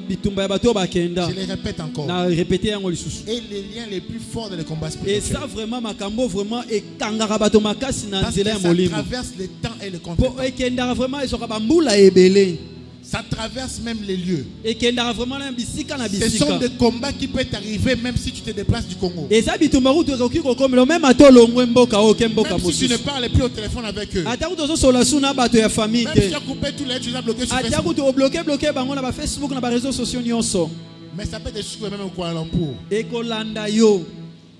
Bitumba ya bato bakenda. Je les répète encore. Na répéter yango lisusu. Et les liens les plus forts dans les combats Et spirituels. ça vraiment makambo vraiment ekangaka bato makasi na Parce que nzela ya ça molimo. traverse le temps et le Po contexte. ekendaka vraiment ezoka bambula ebele. Ça traverse même les lieux. Ekendaka vraiment na bisika na Ce bisika. sont des combats qui peuvent arriver même si tu te déplaces du Congo. Eza bitumba kutu ekoki kokomela même ata olongwe mboka oke mboka Même si tu ne mosusu. parles plus au téléphone avec eux. Ata kutu ozosola su na bato ya famille Même si tu te. as coupé tous les tu les as bloqués sur Ata Facebook. kutu obloke bango na ba Facebook na ba réseaux sociaux nyonso. Mais ça peut te suivre même au Kuala Lumpur. Ekolanda yo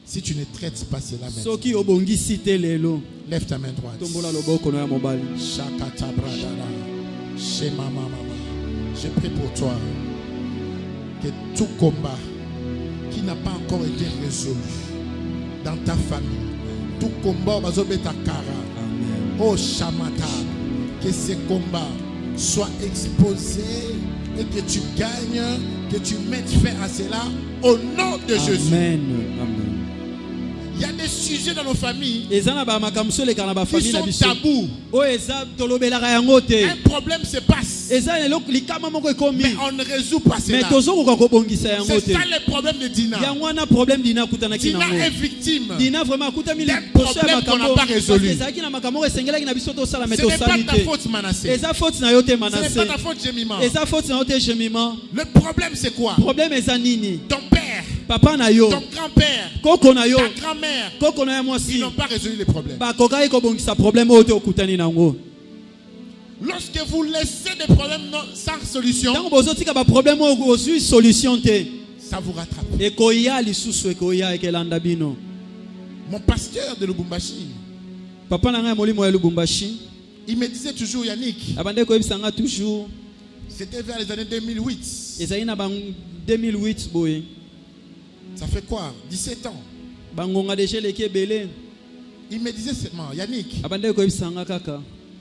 Si tu ne traites pas cela maintenant. soki obongisi te lelo. Lève ta main droite. Tombola loboko na ya mobali. Shakata bradara. Shema mama. Je prie pour toi que tout combat qui n'a pas encore été résolu, dans ta famille. Tout combat, bazobeta kara. Amen. Oh Shamata, que ces combats soient exposés et que tu gagnes, que tu mettes fin à cela au nom de Jésus. Amen. Amen. Il y a des sujets dans nos familles Qui sont tabous. Un problème se passe, mais on ne résout pas cela. C'est ça le problème de Dina. Dina est victime d'un problème qu'on n'a pas résolu. Ce n'est pas ta faute, Manassé. Ce n'est pas ta faute, Jemima. Le problème, c'est quoi? Ton père, Papa na yo, ton grand-père, koko na yo, ta grand-mère, koko na moi ils n'ont pas résolu les problèmes. Lorsque vous laissez des problèmes sans solution, ça vous rattrape. Mon pasteur de Lubumbashi, il me disait toujours, Yannick, c'était vers les années 2008. Ça fait quoi? 17 ans. Il me disait seulement, Yannick,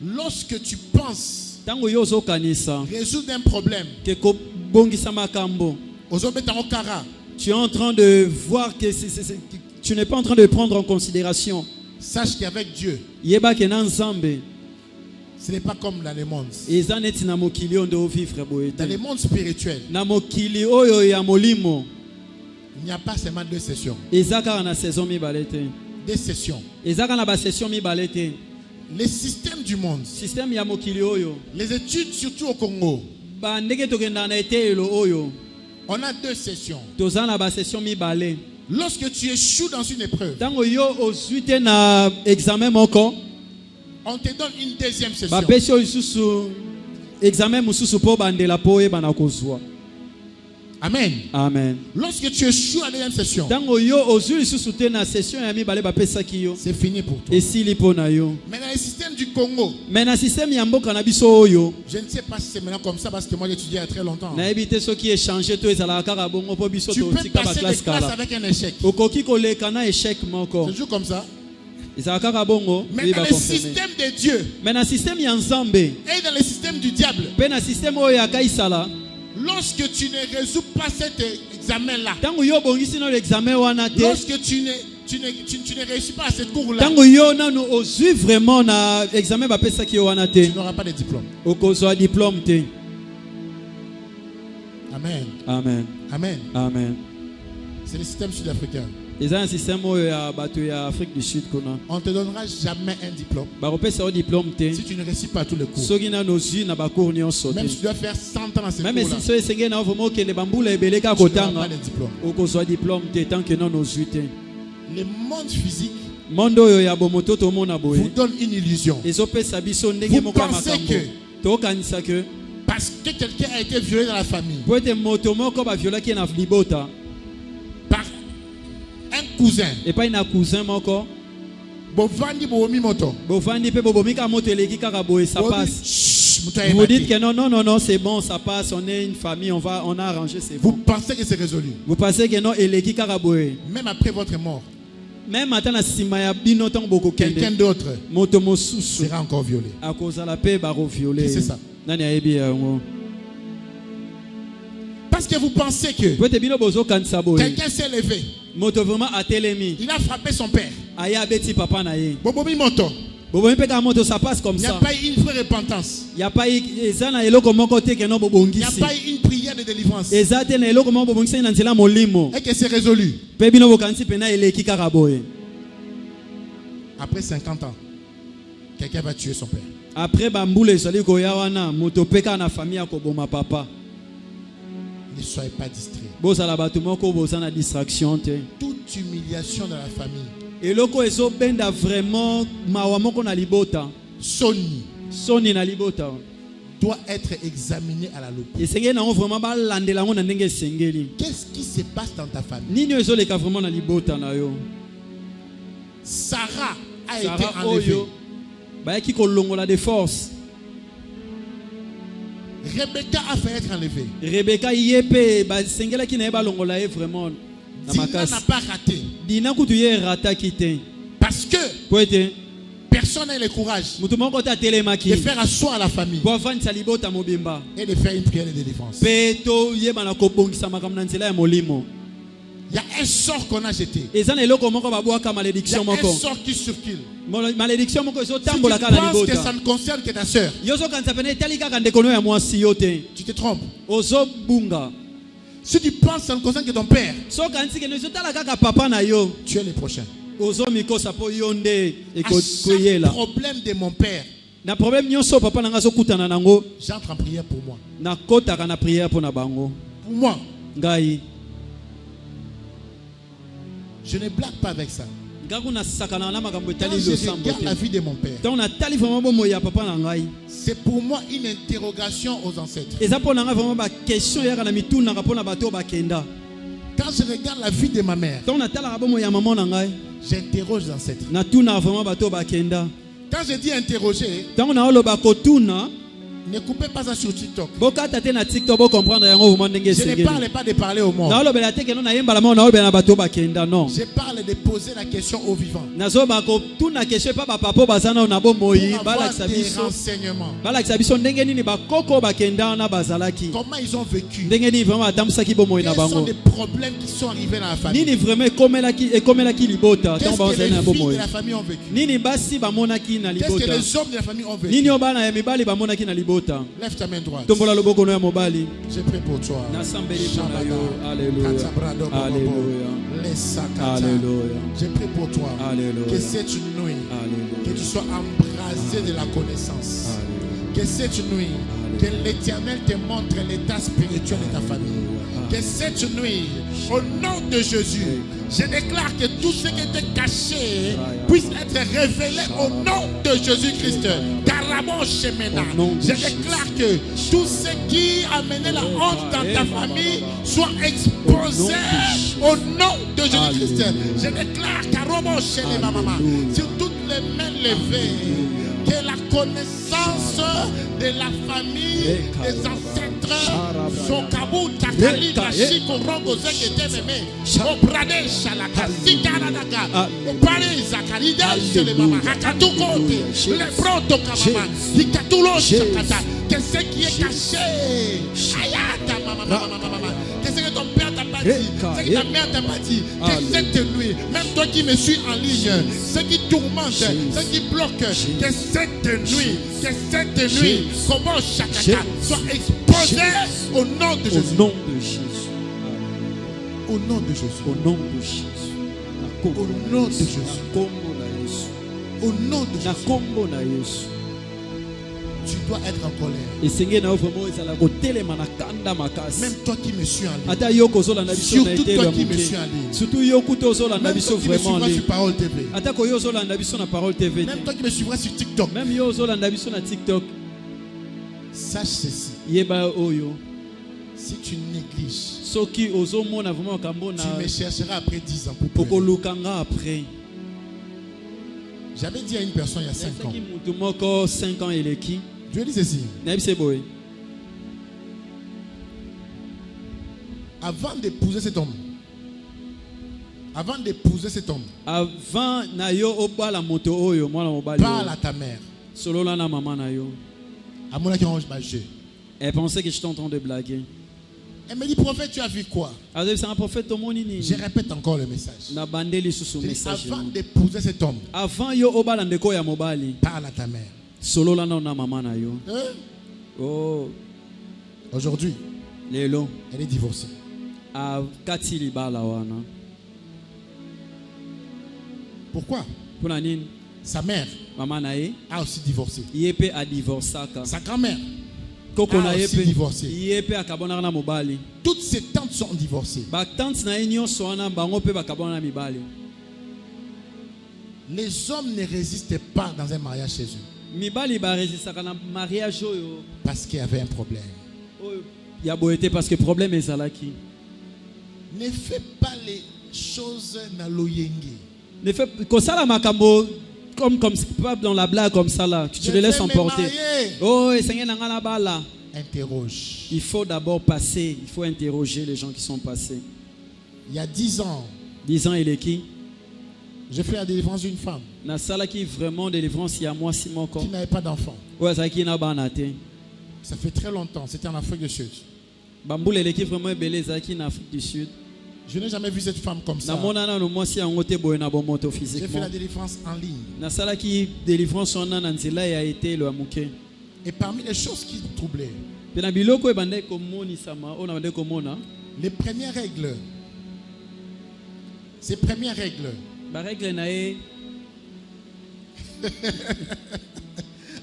lorsque tu penses résoudre un problème, tu es en train de voir que tu n'es pas en train de prendre en considération. Sache qu'avec Dieu, ce n'est pas comme dans le monde. Dans le monde spirituel, il n'y a pas seulement deux sessions. Des sessions. Les systèmes du monde, les études surtout au Congo, on a deux sessions. Lorsque tu échoues dans une épreuve, on te donne une deuxième session. Amen. Amen. Lorsque tu échoues à la deuxième session, c'est fini pour toi. Mais dans le système du Congo, je ne sais pas si c'est maintenant comme ça parce que moi j'ai étudié il y a très longtemps. Tu peux passer des classes avec un échec. C'est toujours comme ça. Mais dans le système de Dieu et dans le système du diable, lorsque tu ne résous pas cet examen-là, lorsque tu ne réussis pas à ce cours-là, tu n'auras pas de diplôme. Amen. Amen. Amen. Amen. C'est le système sud-africain. On ne te donnera jamais un diplôme si tu ne réussis pas tous les cours. Même si tu dois faire 100 ans dans ce cours-là, tu n'auras pas de diplôme. Le monde physique vous donne une illusion. Vous pensez que parce que quelqu'un a été violé dans la famille par un cousin, vous dites que non, c'est bon, ça passe, on est une famille, on a arrangé, c'est bon. Vous pensez que c'est résolu. Vous pensez que non, même après votre mort, quelqu'un d'autre sera encore violé. Qui c'est ça? Parce que vous pensez que quelqu'un s'est levé, il a frappé son père. Bobomi moto. Il ça passe comme ça. Il n'y a pas eu une vraie repentance. Il n'y a pas eu une prière de délivrance. Et que c'est résolu. Après 50 ans, quelqu'un va tuer son père. Après ne soyez pas distrait. Toute humiliation dans la famille, Sony doit être examiné à la loupe. Qu'est-ce qui se passe dans ta famille? Sarah a été enlevée. Rebecca a fait être enlevée. Dina n'a pas raté. Dina kutu ye rata kite. Parce que Poete. personne n'a le courage Mutu moko ta telemaki. de faire asseoir la famille Bo vanisa libota mobimba. et de faire une prière de délivrance. Peto yeba na kobongisa makambo na nzela ya molimo. Il y a un sort qu'on a jeté. Ezana eloko moko babwaka Il y a malédiction un moko. sort qui circule. Malédiction moko ezo Si tu tambola kala penses que libota. ça ne concerne que ta soeur, Yozo kanisa pene tali kaka ndeko no ya mwasi yote. tu te trompes. Ozo bunga. Si tu penses que ça ne concerne que ton père, So kanisi ke ezo tala kaka papa na yo. tu es le prochain. Ozo mikosa po yonde À chaque ekoyela. problème de mon père, Na problème nyonso papa nanga zo kutana nango. j'entre en prière pour moi. Na kotaka na prière pour na bango. Pour moi, Ngai. je ne blague pas avec ça. Ngaku na sakana na makambo Quand etali je lo sambo regarde la te. vie de mon père, Donc na tali vraiment bomo ya papa na ngai. c'est pour moi une interrogation aux ancêtres. Eza po na ngai vraiment ba question ya kana mituna ka pona bato bakenda. Quand je regarde la vie de ma mère, Donc na tala bomo ya maman na ngai. j'interroge les ancêtres. Na tuna vraiment bato bakenda. Quand je dis interroger, Donc na oloba kotuna. ne coupez pas ça sur TikTok. Boka tate na TikTok bo comprendre yango vraiment ndenge Je ne sengeli. parle pas de parler au monde. Na olobela te ke no na yemba la mo na olobela na bato bakenda non. Je parle de poser la question aux vivants. Nazo ba ko tuna question pa ba papa bazana na bo moyi Pour bala avoir des kisabiso. renseignements. Bala kisabiso ndenge nini ba koko bakenda na bazalaki. Comment ils ont vécu? Ndenge nini vraiment atambusaki bo moyi na Quels sont bango. les problèmes qui sont arrivés dans la famille? Nini vraiment ekomelaki libota Qu'est-ce donc ba que les ozali na bo filles de moyi. la famille ont vécu? Nini basi bamonaki na Qu'est-ce que libota. les hommes de la famille ont vécu? Nini obana ya mibali bamonaki na libota. Lève ta main droite. Tombola loboko no ya mobali. Je prie pour toi. Nasambeli pona yo. Alléluia. Alléluia. Alléluia. Je prie pour toi. Alléluia. Que cette nuit, que Alléluia. tu sois embrasé de la connaissance. Que cette nuit, que l'Éternel te montre l'état spirituel de ta famille. Que cette nuit, au nom de Jésus, je déclare que tout ce qui était caché puisse être révélé au nom de Jésus-Christ. Caramo Shemena. Je déclare que tout ce qui a mené la honte dans ta famille soit exposé au nom de Jésus-Christ. Je déclare Caramo Shemena Mama sur toutes les mains levées. Que la connaissance de la famille des ancêtres son kabou takali kashi korongo zekete meme o brade shalaka sikaradaka o pare zakarida shele mama hakatu kote le pronto kamama hikatulo shakata que ce qui est caché ayata mama que ce que ton père t'a pas dit, ce que ta mère t'a pas dit, que cette nuit, même toi qui me suis en ligne, ce qui tourmente, ce qui bloque, que cette nuit, comment chacun soit exposé au nom de Jésus. Au nom de Jésus. Au nom de Jésus. Au nom de Jésus. Au nom de Jésus. Au nom de Jésus. Tu dois être en colère. Même toi qui me suis en ligne. Surtout toi qui me suis en ligne. Même toi qui me suivras sur Parole TV. Même toi qui me suivras sur TikTok. Sache ceci. Si tu négliges, tu me chercheras après 10 ans pour pleurer. J'avais dit à une personne il y a 5 ans. Je lui dis ceci. Avant d'épouser cet homme, parle à ta mère. À mon avis, elle pensait que j'étais en train de blaguer. Elle me dit, prophète, tu as vu quoi? C'est un prophète au monde. Je répète encore le message. Avant d'épouser cet homme, parle à ta mère. Oh. Aujourd'hui, elle est divorcée. Pourquoi? Sa mère a aussi divorcé. Sa grand-mère a aussi divorcé. Toutes ses tantes sont divorcées. Les hommes ne résistent pas dans un mariage chez eux. Parce qu'il y avait un problème. Parce que problème est là qui. Ne fais pas les choses na loyenge. Ne fais comme ça makambo comme pas dans la blague comme ça là. Tu les laisses emporter. Oh, interroge. Il faut d'abord passer. Il faut interroger les gens qui sont passés. Il y a 10 ans, 10 ans il est qui? j'ai fait la délivrance d'une femme Na sala qui vraiment délivrance il y a moi si mon qui n'avait pas d'enfant. Ouais, ça qui n'a pas naté. Ça fait très longtemps, c'était en Afrique du Sud. Bamboule elle qui vraiment belé ça qui en Afrique du Sud. Je n'ai jamais vu cette femme comme ça. Na mona na no moi si en côté boy na bon moto J'ai fait physiquement. la délivrance en ligne. Na sala qui délivrance on a nzela ya été le amuke. Et parmi les choses qui me troublaient, Pena biloko e bande ko moni sama ona bande ko mona. les premières règles, ces premières règles, Ba règle na e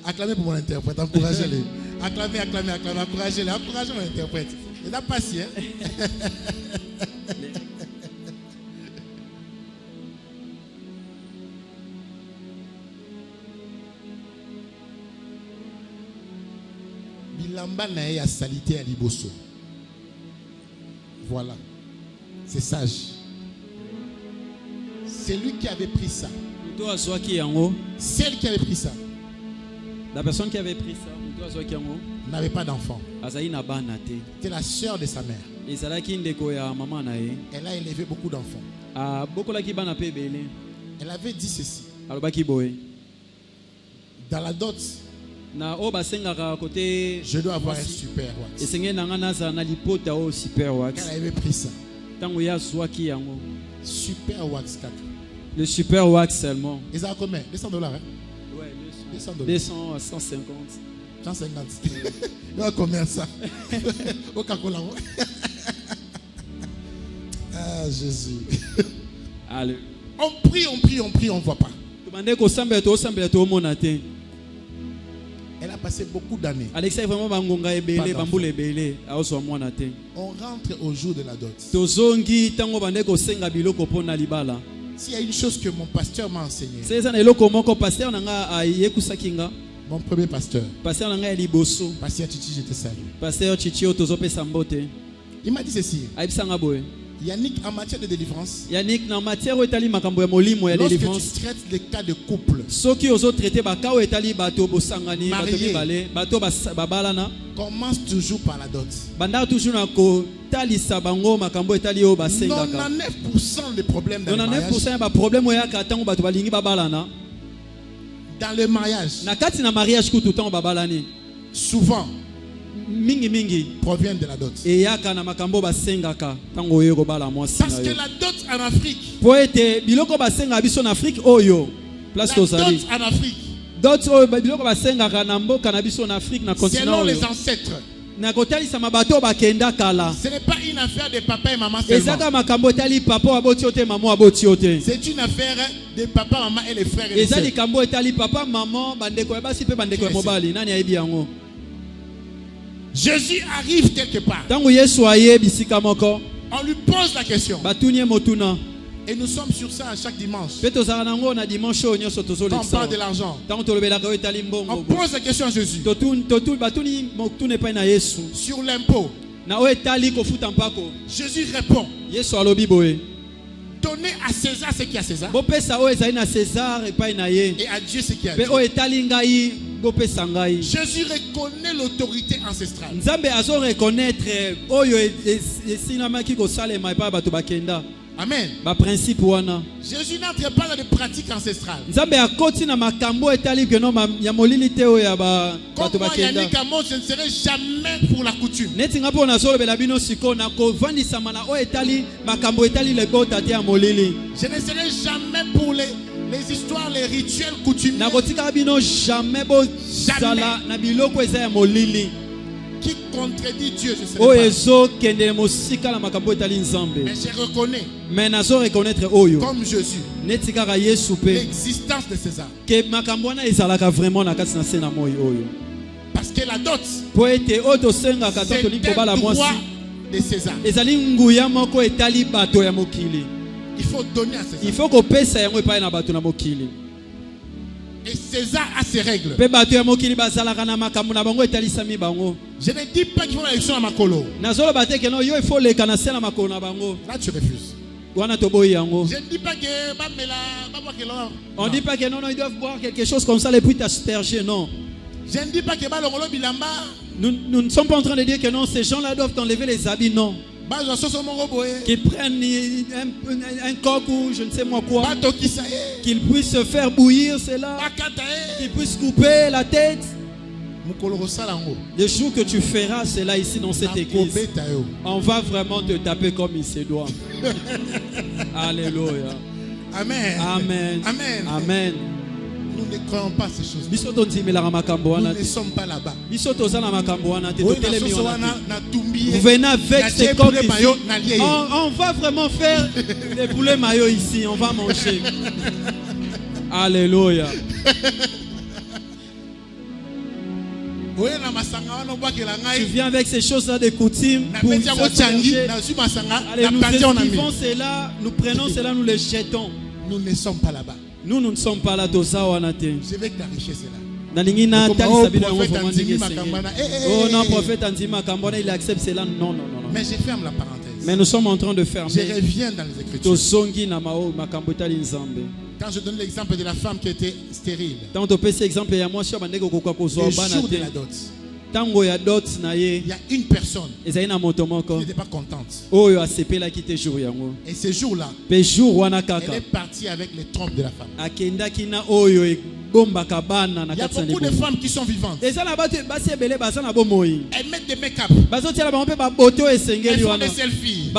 acclamez pour mon interprète, encouragez-les. Acclamez, acclamez, acclamez, encouragez-les, encouragez mon interprète. Il n'a pas si, hein? Bilamba nae a salité à liboso. Voilà. C'est sage. C'est lui qui avait pris ça. Muto azwa ki yango. Celle qui avait pris ça La personne qui avait pris ça, muto azwa ki yango. n'avait pas d'enfant. Azali na ba naté. C'était la sœur de sa mère. Ezala ki ndeko ya mama na ye. Elle a élevé beaucoup d'enfants. A bokola ki bana pe belé. Elle avait dit ceci. Alobaki boye. Dans la dot, Na o basengaka côté je dois avoir un super wax. esenge nanga naza na lipota o super wax. Elle avait pris ça. Tango ya zwa ki yango. Super wax 4. Le super wax seulement. Et ça a combien? 200 $, hein? Ouais, 200 $. 200 à 150. 150. Il va combien ça? Au Coca-Cola. Ah, Jésus. Allez. On prie, on prie, on prie, on ne voit pas. Demandez ko sambela to monate. Elle a passé beaucoup d'années. Alexa vraiment bangonga Pas ebele d'enfant. bambula ebele aoso mwana te. On rentre au jour de la dot. Tozongi tango bande ko senga biloko pona libala. S'il y a une chose que mon pasteur m'a enseigné, C'est ça na eloko moko pasteur nanga ayekusaki nga. mon premier pasteur, Pasteur nanga ya liboso. pasteur Titi, je te salue. Pasteur Chichio tozopesa mbote. Il m'a dit ceci. Ayebisanga boye. Yannick, en matière de délivrance, Yannick na matière etali makambo ya molimo ya lorsque délivrance. tu traites les cas de couple, Soki ozo traiter bakao etali bato bosangani bato Marié. mibale bato babalana. commence toujours par la dot. Banda toujours na ko talisa bango makambo etali o basengaka. 99% des problèmes dans le 99% mariage, ya ba problème oya ka tango bato balingi babalana. dans le mariage, Na kati na mariage kutu tango babalani. souvent Mingi provient de la dot. eyaka na makambo basengaka tango oyo kobala mwasi Parce na que yo. la dot en Afrique, Po ete biloko basenga biso na Afrique oyo place la tozali. dot en Afrique, D'autres oyo biloko basengaka na mboka na biso na Afrique na continent selon oyo. les ancêtres, Na kotalisa mabato bakenda kala. ce n'est pas une affaire de papa et maman seulement. Ezaka makambo etali papa aboti ote maman aboti ote. C'est une affaire de papa, maman et les frères et les Eza sœurs. likambo etali papa maman bandeko ya basi pe bandeko ya mobali nani ayebi yango. Jésus arrive quelque part. Tango Yesu aye bisika moko On lui pose la question. batunie motuna. Et nous sommes sur ça à chaque dimanche. Pe tozala nango na dimanche oyo nyonso Quand on tozolekisa. parle de l'argent, Tango tolobelaka oyo etali on mbongo. pose la question à Jésus Batuni motuna epai na Yesu. sur l'impôt. Na oyo etali kofuta mpako. Jésus répond, Yesu alobi boye. donnez à César ce qui est à César Bopesa oyo ezali na César epai na ye. et à Dieu ce qui est à Pe Dieu. oyo etali ngai bopesa ngai. Jésus reconnaît l'autorité ancestrale. Nzambe azo reconnaître oyo esinamaki kosalema epai bato bakenda. Amen. Ba principe wana. Jésus n'entre pas dans des pratiques ancestrales. Nzambe akoti na makambo etali ke no ya molili te oyo ya bato Comme moi, bakenda. Yannick Amos, je ne serai jamais pour la coutume. Neti nga mpo nazolobela bino sikoyo na kovandisama na oyo etali makambo etali lebota te ya molili. Je ne serai jamais pour les histoires, les rituels coutumiers Nakotika bino jamais bozala na biloko eza ya molili. qui contredit Dieu. Je ne serai Oyo pas. ezokende mosika na makambo etali Nzambe. Mais je reconnais, Mais nazo reconnaître oyo. comme Jésus, Neti kaka Yesu pe. l'existence de César. Ke makambo wana ezalaka vraiment na kati na se na moi oyo. Parce que la dot, Po ete oyo tosengaka to c'est tolingi un kobala droit mwasi. de César. Ezali nguya moko etali bato ya mokili. Il faut donner à Il César. faut kopesa yango epai na bato na mokili. Et César a ses règles. Pe bato ya mokili bazalaka na makambo na bango etalisami bango. Je ne dis pas qu'il faut l'élection à Makolo. Nazoloba te ke no yo ifo leka na se na makolo na bango. Là, tu refuses. Wana toboyi yango. Je ne dis pas que On dit pas que non, ils doivent boire quelque chose comme ça et puis t'asperger, non. Je ne dis pas que Nous ne sommes pas en train de dire que non, ces gens-là doivent enlever les habits, non. Qu'ils prennent un coq ou je ne sais moi quoi. Qu'ils puissent se faire bouillir cela. Qu'ils puissent couper la tête. Le jour que tu feras cela ici dans cette église, on va vraiment te taper comme il se doit. Alléluia. Amen. Amen. Amen. Amen. Nous ne croyons pas ces choses. Nous ne sommes pas là-bas. Vous venez avec ces coques ici. On va vraiment faire des poulets maillots ici. On va manger. Alléluia. Tu viens avec ces choses-là de coutume pour s'asperger. Allez, nous esquivons cela, nous prenons cela, nous les jetons. Nous ne sommes pas là-bas. Nous ne sommes pas là. Je vais clarifier cela. Oh non, prophète Anzima Kambona, il accepte cela. Non. Mais je ferme la parenthèse. Mais nous sommes en train de fermer. Je reviens dans les Écritures. Quand je donne l'exemple de la femme qui était stérile, le jour de la dot, il y a une personne qui n'était pas contente. Et ce jour-là, elle est partie avec les trompes de la femme. Il y a beaucoup de femmes qui sont vivantes. Elles mettent des make-up. Elles font des selfies.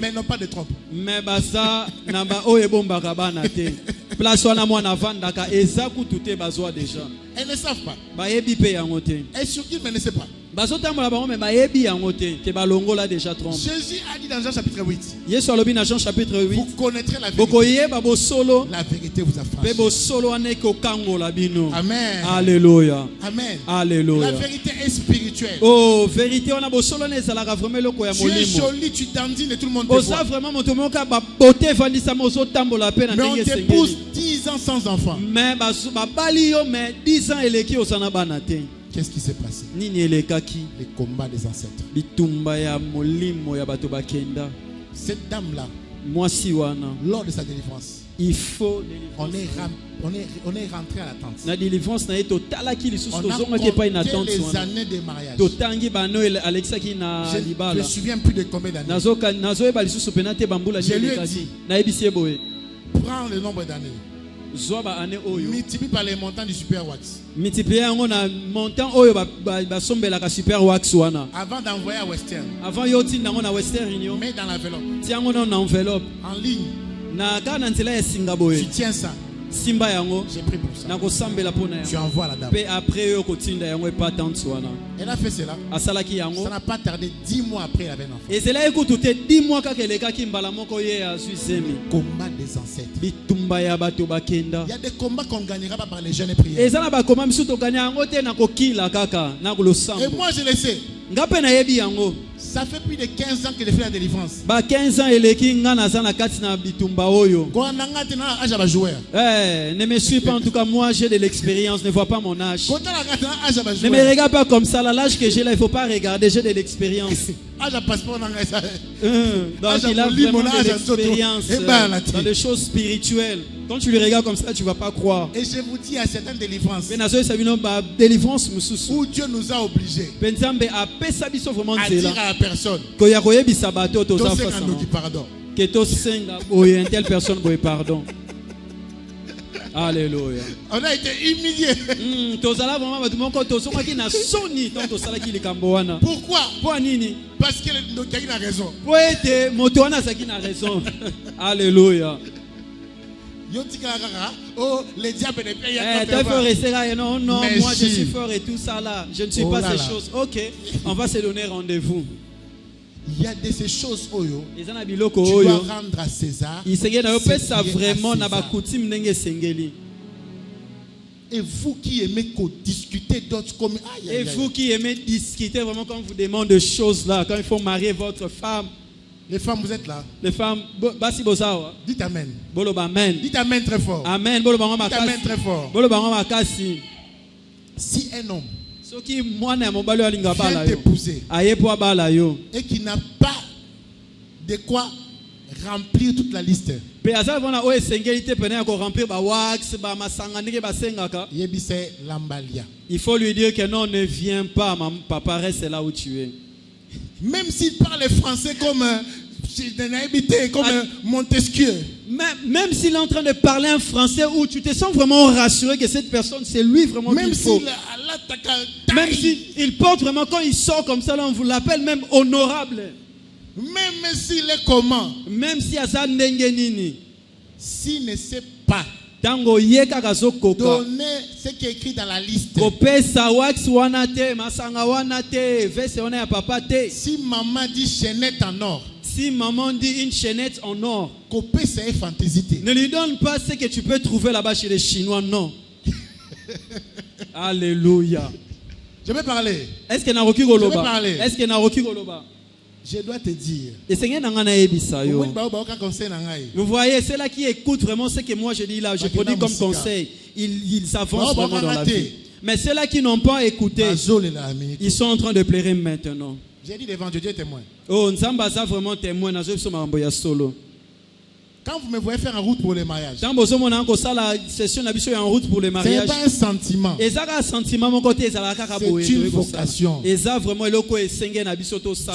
Mais n'ont pas de trompe. Elles ne savent pas. Elles sur qui ne connaissent pas. Jésus a dit dans Jean chapitre 8, vous connaîtrez la vérité. La vérité vous affranchira. Amen. Alléluia. Amen. Alléluia. La vérité est spirituelle. Oh, vérité, on a beau solo. Tu es joli, tu dandines et tout le monde te voit. Mais on t'épouse 10 ans sans enfant. Qu'est-ce qui s'est passé? Les combats des ancêtres. Cette dame-là, lors de sa délivrance, on est rentré à la tente. On a compté les années de mariage. Je ne me souviens plus de combien d'années. Je lui ai dit, prends le nombre d'années. Multiplie par les montants du super wax. Avant d'envoyer à Western, mets dans l'enveloppe. En ligne. Tu tiens ça. J'ai pris pour ça. Tu envoies la dame. Elle a fait cela. Ça n'a pas tardé 10 mois après, elle avait un enfant. Combat des ancêtres. Il y a des combats qu'on ne gagnera pas par les jeunes prières. Et moi je le sais. Ça fait plus de 15 ans que je fais la délivrance. 15 ans ne me suis pas en tout cas, moi j'ai de l'expérience, ne vois pas mon âge. Ne me regarde pas comme ça, l'âge que j'ai là, il ne faut pas regarder, j'ai de l'expérience. Donc il a vraiment de l'expérience dans des choses spirituelles. Quand tu le regardes comme ça, tu ne vas pas croire. Et je vous dis à certaines délivrances où Dieu nous a obligés à dire à la personne pardon. Une telle personne pardon. Alléluia. On a été humiliés. Pourquoi? Parce qu'il a raison. Alléluia. Oh, les diables ne payent non, moi je suis fort et tout ça là. Je ne suis pas ces choses. Ok, on va se donner rendez-vous. Il y a de ces choses tu dois rendre à César. Et vous qui aimez discuter d'autres comme... Et vous qui aimez discuter vraiment quand vous demandez de choses là, quand il faut marier votre femme. Les femmes, vous êtes là. Les femmes, dites amen. Amen. Dites amen très fort. Amen. Dites amen très fort. Si un homme vient t'épouser et qui n'a pas de quoi remplir toute la liste. Il faut lui dire que non, ne viens pas, papa, reste là où tu es. Même s'il parle français comme Montesquieu. Même s'il est en train de parler un français où tu te sens vraiment rassuré que cette personne, c'est lui vraiment qu'il faut. Même s'il porte vraiment, quand il sort comme ça, là, on vous l'appelle même honorable. Même s'il est comment? Même si Asa Nengenini. S'il ne sait pas donner ce qui est écrit dans la liste. Si maman dit chaînette en or. Si maman dit une chaînette en or. Ne lui donne pas ce que tu peux trouver là-bas chez les Chinois, non. Alléluia. Je vais parler. Est-ce que Naroki Goloba? Est-ce que Naroki Goloba? Je dois te dire. Vous voyez, c'est là qui écoute vraiment ce que moi je dis là, je produis comme conseil. Ils avancent vraiment dans la vie. Mais ceux-là qui n'ont pas écouté, ils sont en train de pleurer maintenant. J'ai dit devant Dieu, Dieu est témoin. Oh, Nzamba vraiment témoin. Quand vous me voyez faire en route pour les mariages, c'est pas un sentiment. C'est une vocation.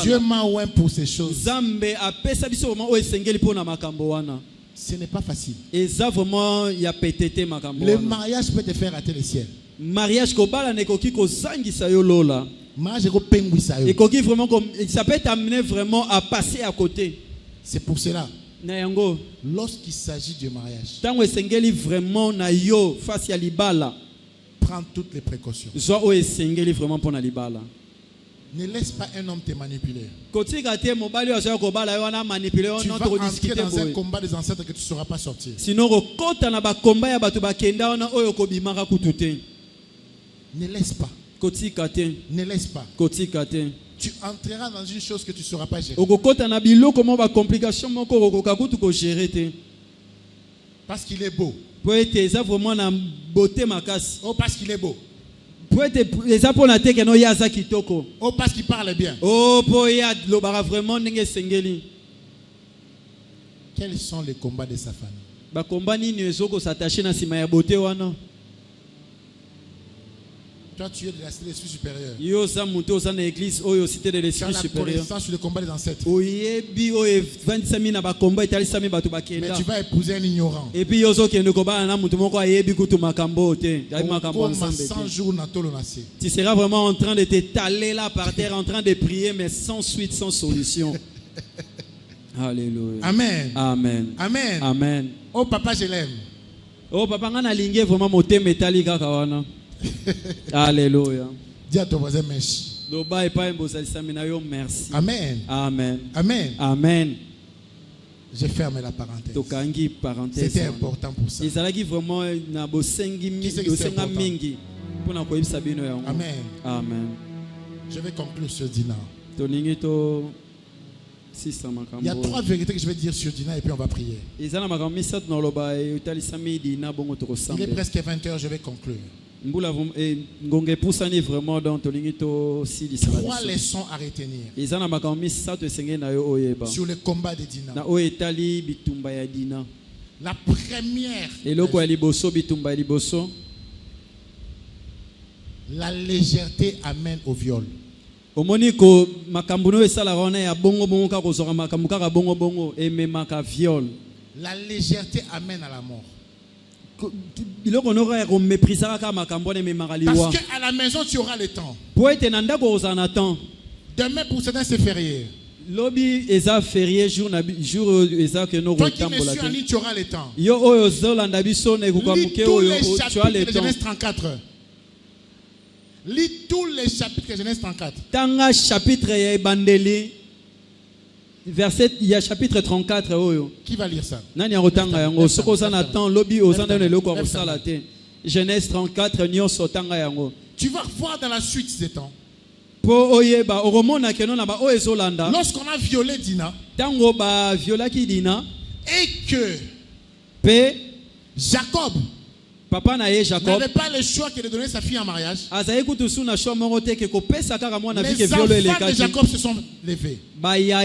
Dieu m'a oint pour ces choses. Ce n'est pas facile. Le mariage peut te faire rater le ciel. Mariage ça peut t'amener vraiment à passer à côté. C'est pour cela. Lorsqu'il s'agit du mariage, prends toutes les précautions. Ne laisse pas un homme te manipuler. Tu vas entrer dans un combat des ancêtres que tu ne sauras pas sortir. Ne laisse pas. Ne laisse pas. Tu entreras dans une chose que tu ne sauras pas gérer. Parce qu'il est beau. Oh, parce qu'il est beau. Oh, parce qu'il parle bien. Quels sont les combats de sa famille? Toi, tu es de l'esprit supérieur. Tu as la connaissance sur le combat des ancêtres. Mais tu vas épouser un ignorant. Tu seras vraiment en train de t'étaler là par terre, en train de prier, mais sans suite, sans solution. Alléluia. Amen. Amen. Amen. Amen. Oh, papa, je l'aime. Oh, papa, on a lingé vraiment moté métallique. Alléluia. Dis à ton voisin merci. Merci. Amen. Amen. Amen. Amen. J'ai fermé la parenthèse. C'était important pour ça. Amen. Amen. Je vais conclure sur Dina. Il y a 3 vérités que je vais dire sur Dina et puis on va prier. Il est presque 20h, je vais conclure. 3 leçons à retenir sur le combat de Dina. La première, la légèreté amène au viol. La légèreté amène à la mort. Parce qu'à la maison tu auras le temps. Demain pour certains c'est férié. Toi qui me suis en ligne, tu auras le temps. Lis tous les chapitres de Genèse 34. Lis tous les chapitres de Genèse 34. Tanga chapitre Bandeli. Verset, il y a chapitre 34. Qui va lire ça? Genèse 34, tu vas voir dans la suite ces temps. Lorsqu'on a violé Dina et que Jacob Papa na ye Jacob n'avait pas le choix que de donner sa fille en mariage. Les enfants de Jacob se sont levés. Ils ont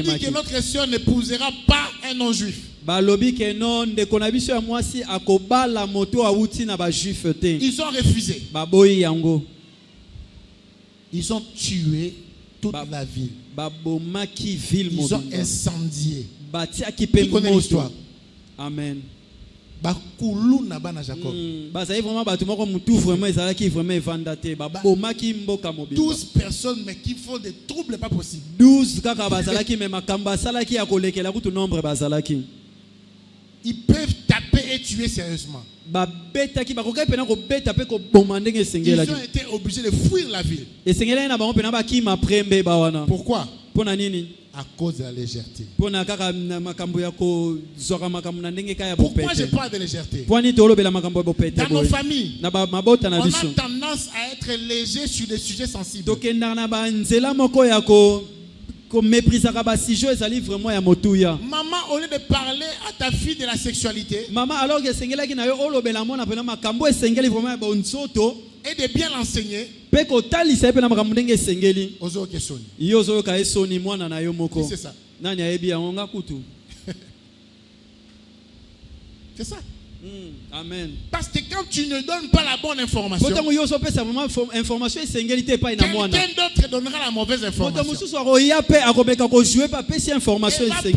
dit que notre sœur n'épousera pas un non-juif. Ils ont refusé. Ils ont tué toute la ville. Ils ont incendié. Tu connais l'histoire. Amen. 12 personnes mais qui font des troubles pas possibles. 12 ils peuvent taper et tuer sérieusement. Ils ont été obligés de fuir la ville. Pourquoi? À cause de la légèreté. Pourquoi je parle de légèreté? Dans nos familles, on a tendance à être léger sur des sujets sensibles. Maman, au lieu de parler à ta fille de la sexualité et de bien l'enseigner, c'est ça. C'est ça. Amen. Parce que quand tu ne donnes pas la bonne information, quelqu'un d'autre donnera la mauvaise information. Et va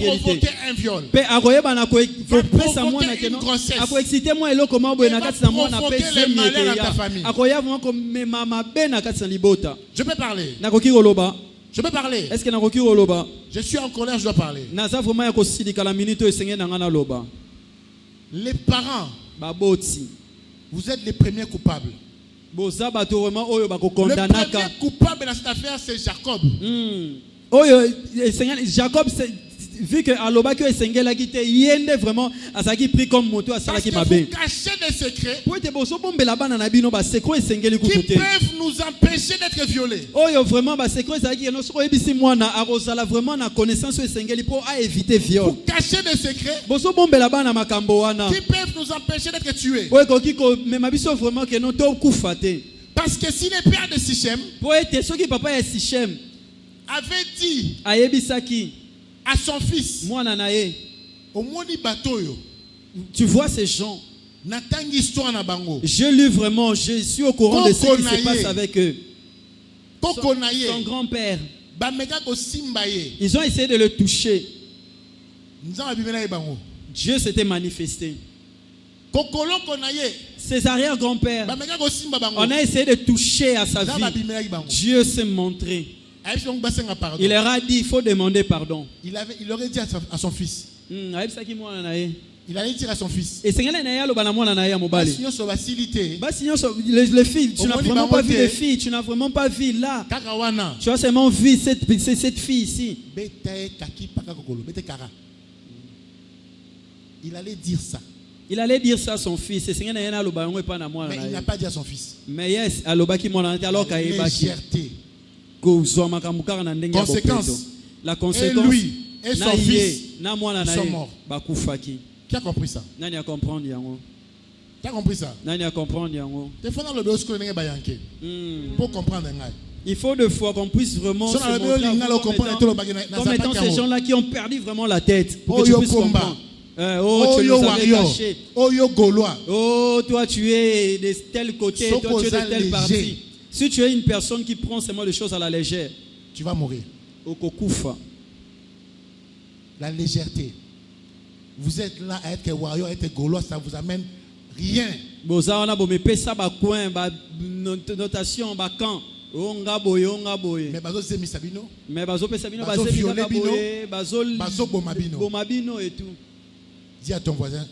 provoquer un viol. Va provoquer une grossesse. Va provoquer le malheur à ta famille. Je peux parler. Je peux parler. Je suis en colère, je dois parler. Les parents, vous êtes les premiers coupables. Le premier coupable dans cette affaire, c'est Jacob. Jacob, vu que Aloba que Sengela qui était yende vraiment à ça qui pris comme moto à ça qui m'a bien. Cacher des secrets. Pour être bosso bombe la banane bino ba secret Sengeli qui peuvent nous empêcher d'être violés. Oh yo vraiment ba secret ça qui no so ebisi mwana arosala vraiment na connaissance de Sengeli pour éviter viol. Pour cacher des secrets. Bosso bombe la banane makambo wana. Qui peuvent nous empêcher d'être tués. Ouais ko kiko mais biso vraiment que no to kufate. Parce que si les pères de Sichem pour être ceux qui papa est Sichem avait dit ayebisaki à son fils, tu vois ces gens, je lis vraiment, je suis au courant de ce qui se passe avec eux. Son grand-père, ils ont essayé de le toucher. Dieu s'était manifesté. Ses arrière-grands-pères, on a essayé de toucher à sa vie. Dieu s'est montré. Il leur a dit, il faut demander pardon. Il aurait dit à son fils. Il allait dire à son fils. Les filles, tu n'as vraiment pas vu les filles, tu n'as vraiment pas vu là. Tu as seulement vu cette fille ici. Il allait dire ça. Il allait dire ça à son fils. Mais il n'a pas dit à son fils. Mais yes, alors légèreté. Conséquence. La conséquence. Et lui et son fils sont morts. Qui a compris ça? Nani a compris Tu as compris ça? Nani a compris pour comprendre. Il faut de fois qu'on puisse vraiment se montrer comme étant ces gens-là qui ont perdu vraiment la tête. Pour que tu puisses comprendre. Oh, tu nous avais caché. Oh, toi tu es de tel côté, toi tu es de telle partie. Si tu es une personne qui prend seulement les choses à la légère, tu vas mourir. La légèreté. Vous êtes là à être warrior, à être gaulois, ça vous amène rien. Notation, mais bazo zemi sabino. Mais bazo pesabino, bazo violé bino, bazo bomabino et tout. Dis à ton voisin.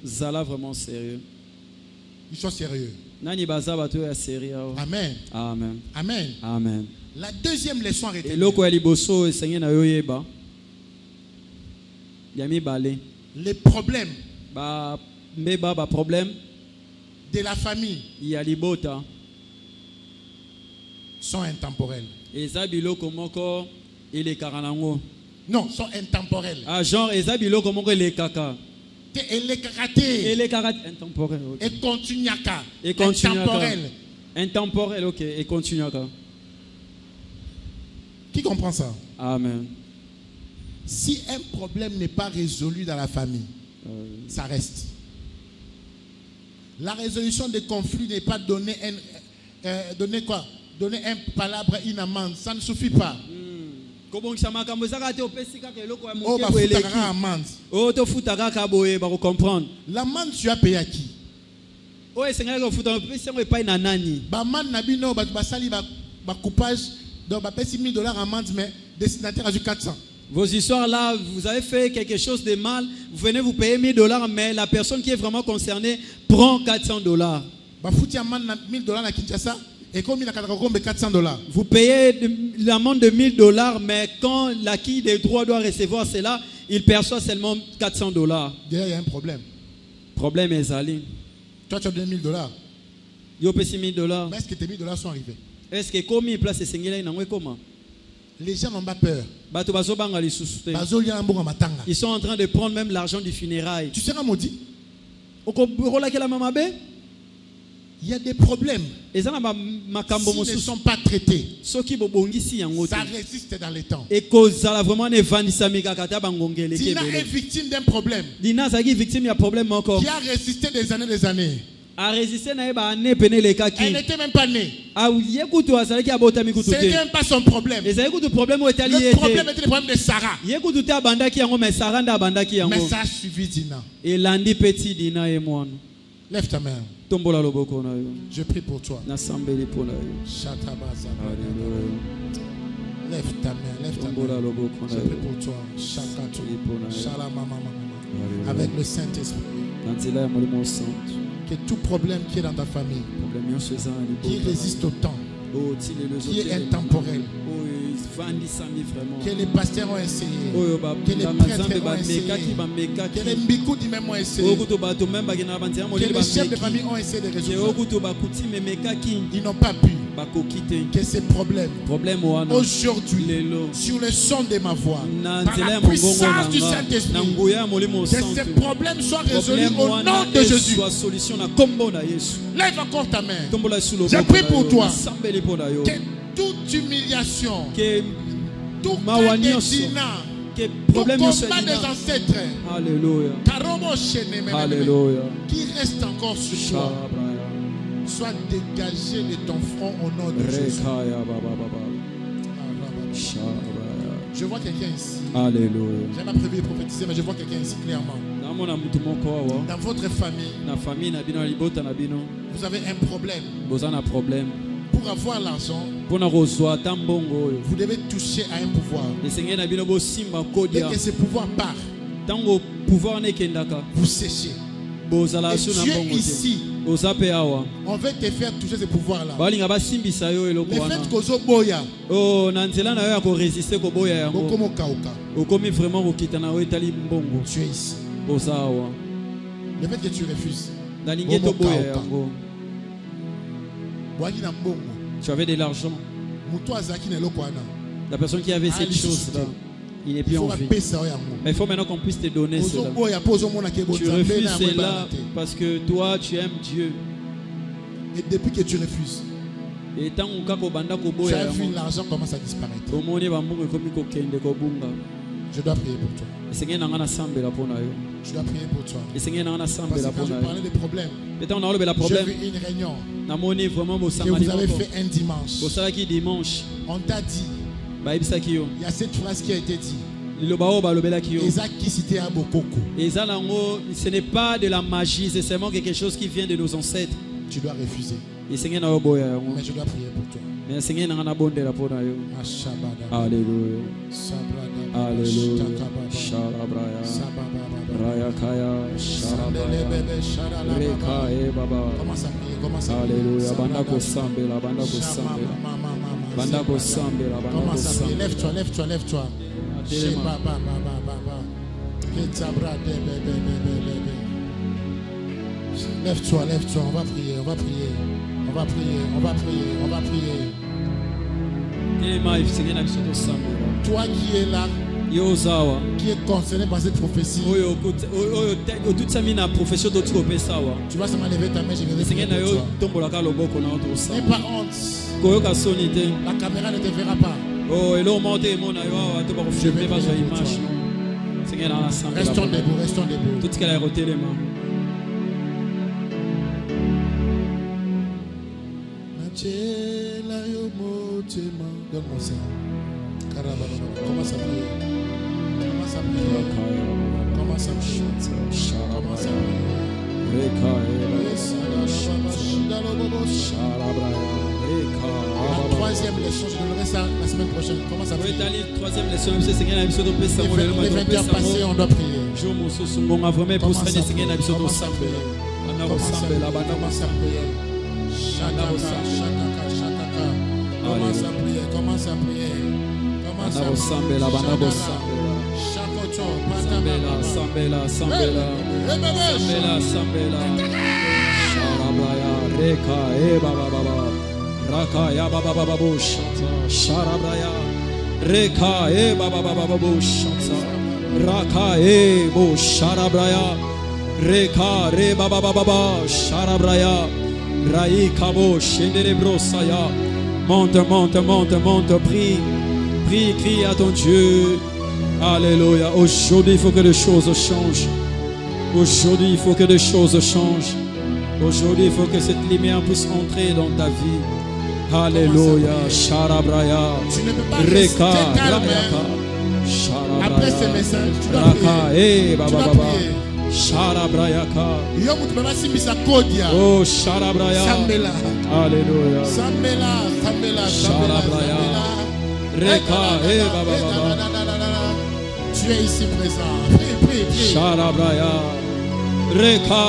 Zala vraiment sérieux. Ils sont sérieux. Nani baza bato ya sérieux. Amen. Amen. Amen. Amen. La deuxième leçon retenue. Les problèmes. Problème de la famille sont intemporels. Non, sont intemporels. Ah, genre, ezabilo comment que les kaka. Et les karaté. Et les karaté intemporels. Et continuaka. Et continuaka. Intemporel. Intemporel, ok. Et continuaka. Qui comprend ça? Amen. Si un problème n'est pas résolu dans la famille, ça reste. La résolution des conflits n'est pas donner un palabre, une amende. Ça ne suffit pas. Oh, l'amende, tu as payé à qui? Coupage, donc $1,000 amende, mais destinataire a eu 400. Vos histoires là, vous avez fait quelque chose de mal, vous venez vous payer $1,000, mais la personne qui est vraiment concernée prend $400. Vous payez l'amende de $1,000, mais quand l'acquis des droits doit recevoir cela, il perçoit seulement $400. Déjà, il y a un problème. Problème est allé. Toi, tu as donné $1,000. Yo paye $1,000. Mais est-ce que tes $1,000 sont arrivés? Est-ce que comme il place ces comment? Les gens n'ont pas peur. Ils sont en train de prendre même l'argent du funérail. Tu seras maudit. Il y a des problèmes. S'ils ne sont pas traités, ça résiste dans les temps. Dina est victime d'un problème qui a résisté des années. Elle n'était même pas née. Ce n'était même pas son problème. Le problème était le problème de Sarah. Mais ça a suivi Dina. Lève ta main. Je prie pour toi. Lève ta main, lève ta main. Je prie pour toi. Avec le Saint-Esprit. Que tout problème qui est dans ta famille, qui résiste au temps, qui est intemporel, que les pasteurs ont essayé, que les prêtres ont essayé, que les mbikoudi même ont essayé, que les chefs de famille ont essayé de résoudre, ils n'ont pas pu. Que ces problèmes aujourd'hui, sur le son de ma voix, par la puissance du Saint-Esprit, que ces problèmes soient résolus au nom de Jésus. Lève encore ta main. Je prie pour toi que toute humiliation, tout cas de Dina, tout combat des ancêtres, qui reste encore sur toi, soit dégagé de ton front au nom de Jésus. Je vois quelqu'un ici. Alléluia. Je n'ai pas prévu de prophétiser, mais je vois quelqu'un ici clairement. Dans votre famille, vous avez un problème. Pour avoir l'argent, vous devez toucher à un pouvoir. Dès que ce pouvoir part, vous séchez. Et tu es ici. On veut te faire toucher ce pouvoir-là. Le fait que tu boya, tu es ici. Le fait que tu refuses, tu avais de l'argent. La personne qui avait cette chose-là, il n'est plus en vie. Mais il faut maintenant qu'on puisse te donner cela. Tu refuses cela parce que toi, tu aimes Dieu. Et depuis que tu refuses, tu as vu l'argent commence à disparaître. Je dois prier pour toi. Je dois prier pour toi. Parce que quand je parlais des problèmes, j'ai vu une réunion que vous avez fait un dimanche. On t'a dit, il y a cette phrase qui a été dite. Ce n'est pas de la magie, c'est seulement quelque chose qui vient de nos ancêtres. Tu dois refuser. Mais je dois prier pour toi. Alléluia. Alléluia. Commence à prier. Commence à prier. Alléluia. Commence à prier. Lève-toi, lève-toi, lève-toi. Lève-toi, lève-toi. On va prier, on va prier. On va prier, on va prier, on va prier. Toi qui es là, qui est concerné par cette prophétie. Tu vas seulement lever ta main, je vais prier pour toi. N'aie pas honte. La caméra ne te verra pas. Je vais prier pour toi. Restons debout, restons debout. Donne-moi ça. Commence à prier. Commence à prier. Commence à prier. Commence à prier. La troisième leçon, je donnerai ça la semaine prochaine. Commence à prier. Les 20 heures passées, on doit prier. Commence à prier. Commence à prier. Commence à prier. Commence à prier, commence à prier. Commence à prier. Monte, monte, monte, monte, prie, prie, crie à ton Dieu. Alléluia. Aujourd'hui, il faut que les choses changent. Aujourd'hui, il faut que les choses changent. Aujourd'hui, il faut que cette lumière puisse entrer dans ta vie. Alléluia. Sharabraya. Tu ne peux pas rester calme. Après ce message, tu dois prier. Tu dois prier. Sharabrayaka. Oh, Sharabraya. Sambela. Alléluia. Sambela, Sambela, Sharabraya. Reka, baba. Tu es ici présent. Prie, prie, prie. Sharabraya. Reka,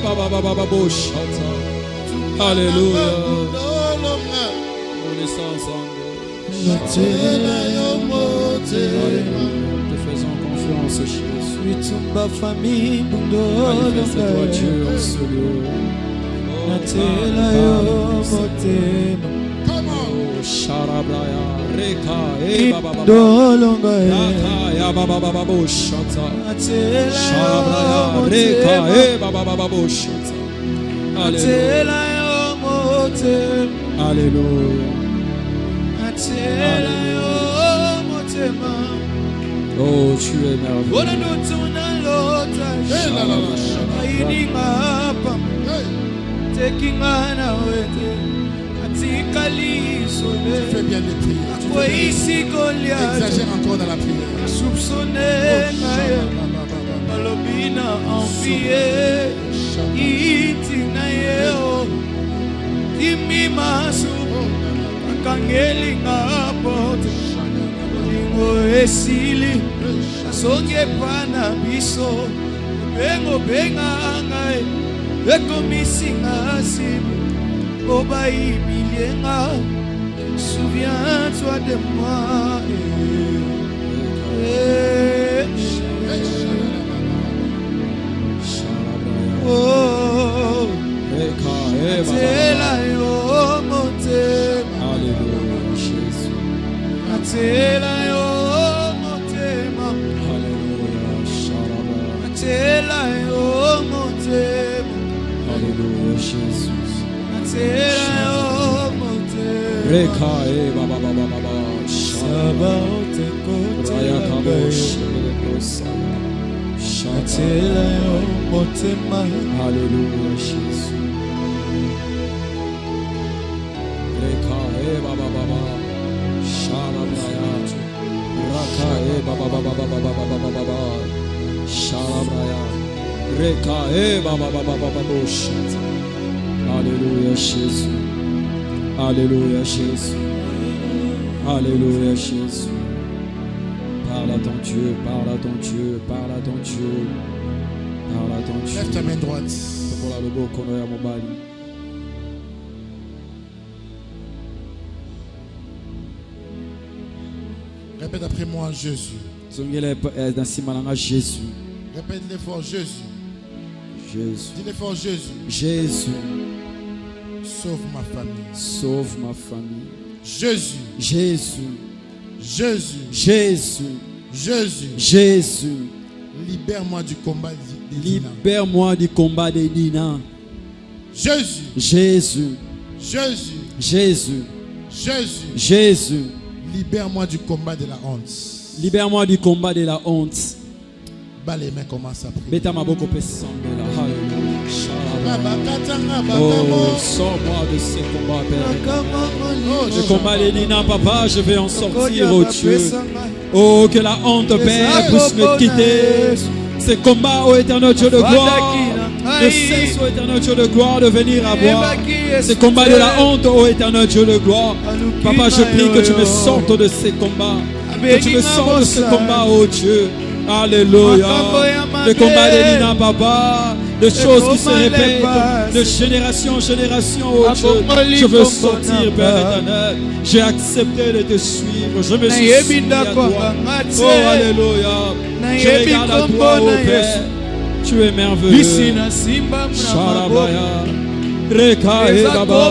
baba, shata. Alléluia. On est ensemble. Te faisons confiance, Jésus. Manifeste-toi Dieu en ce lieu. Sharabraya, Reka, baba, shata. Sharabraya, Reka, baba, shata. Alléluia. Alléluia. Oh, tu es merveilleux. Tu fais bien les prières. Exagère encore dans la prière. Esili asonge pana biso benga ngai ekomisinga sibu obai milienga souviens-toi de moi oh atela yo motema alléluia Jésus atela yo motema alléluia sharaba atela yo motema alléluia Jésus atela yo motema reka baba shaba oteko raya kabosh atela yo motema alléluia Jésus reka baba Sharabraya, Raka, baba, Sharabraya, Reka, baba, shata. Alléluia Jésus, Alléluia Jésus, Alléluia Jésus. Parle à ton Dieu, parle à ton Dieu, parle à ton Dieu, parle à ton Dieu. Lève ta main droite. Répète après moi Jésus. Jésus. Répète-le fort Jésus. Jésus. Dis-le fort Jésus. Jésus. Sauve ma famille. Sauve ma famille. Jésus. Jésus. Jésus. Jésus. Jésus. Jésus. Libère-moi du combat des Dina. Libère-moi du combat des Dina. Jésus. Jésus. Jésus. Jésus. Jésus. Jésus. Libère-moi du combat de la honte. Libère-moi du combat de la honte. Bas les mains, commence à prier. Oh, sors-moi de ce combat, Père. Le combat des Dina, Papa, je vais en sortir, oh Dieu. Oh, que la honte, Père, puisse me quitter. Ce combat, ô éternel Dieu de gloire, ne cesse, ô éternel Dieu de gloire, de venir à moi. Ce combat de la honte, ô éternel Dieu de gloire. Papa, je prie que tu me sortes de ces combats. Que tu me sortes de ce combat, ô Dieu. Alléluia. Le combat des Dina, Papa. De choses qui se répètent de génération en génération, oh Dieu. Je veux sortir, Père éternel. J'ai accepté de te suivre. Je me suis soumis à toi. Oh, alléluia. Je regarde à toi, oh Père. Tu es merveilleux. Shalabraya. Reka e baba.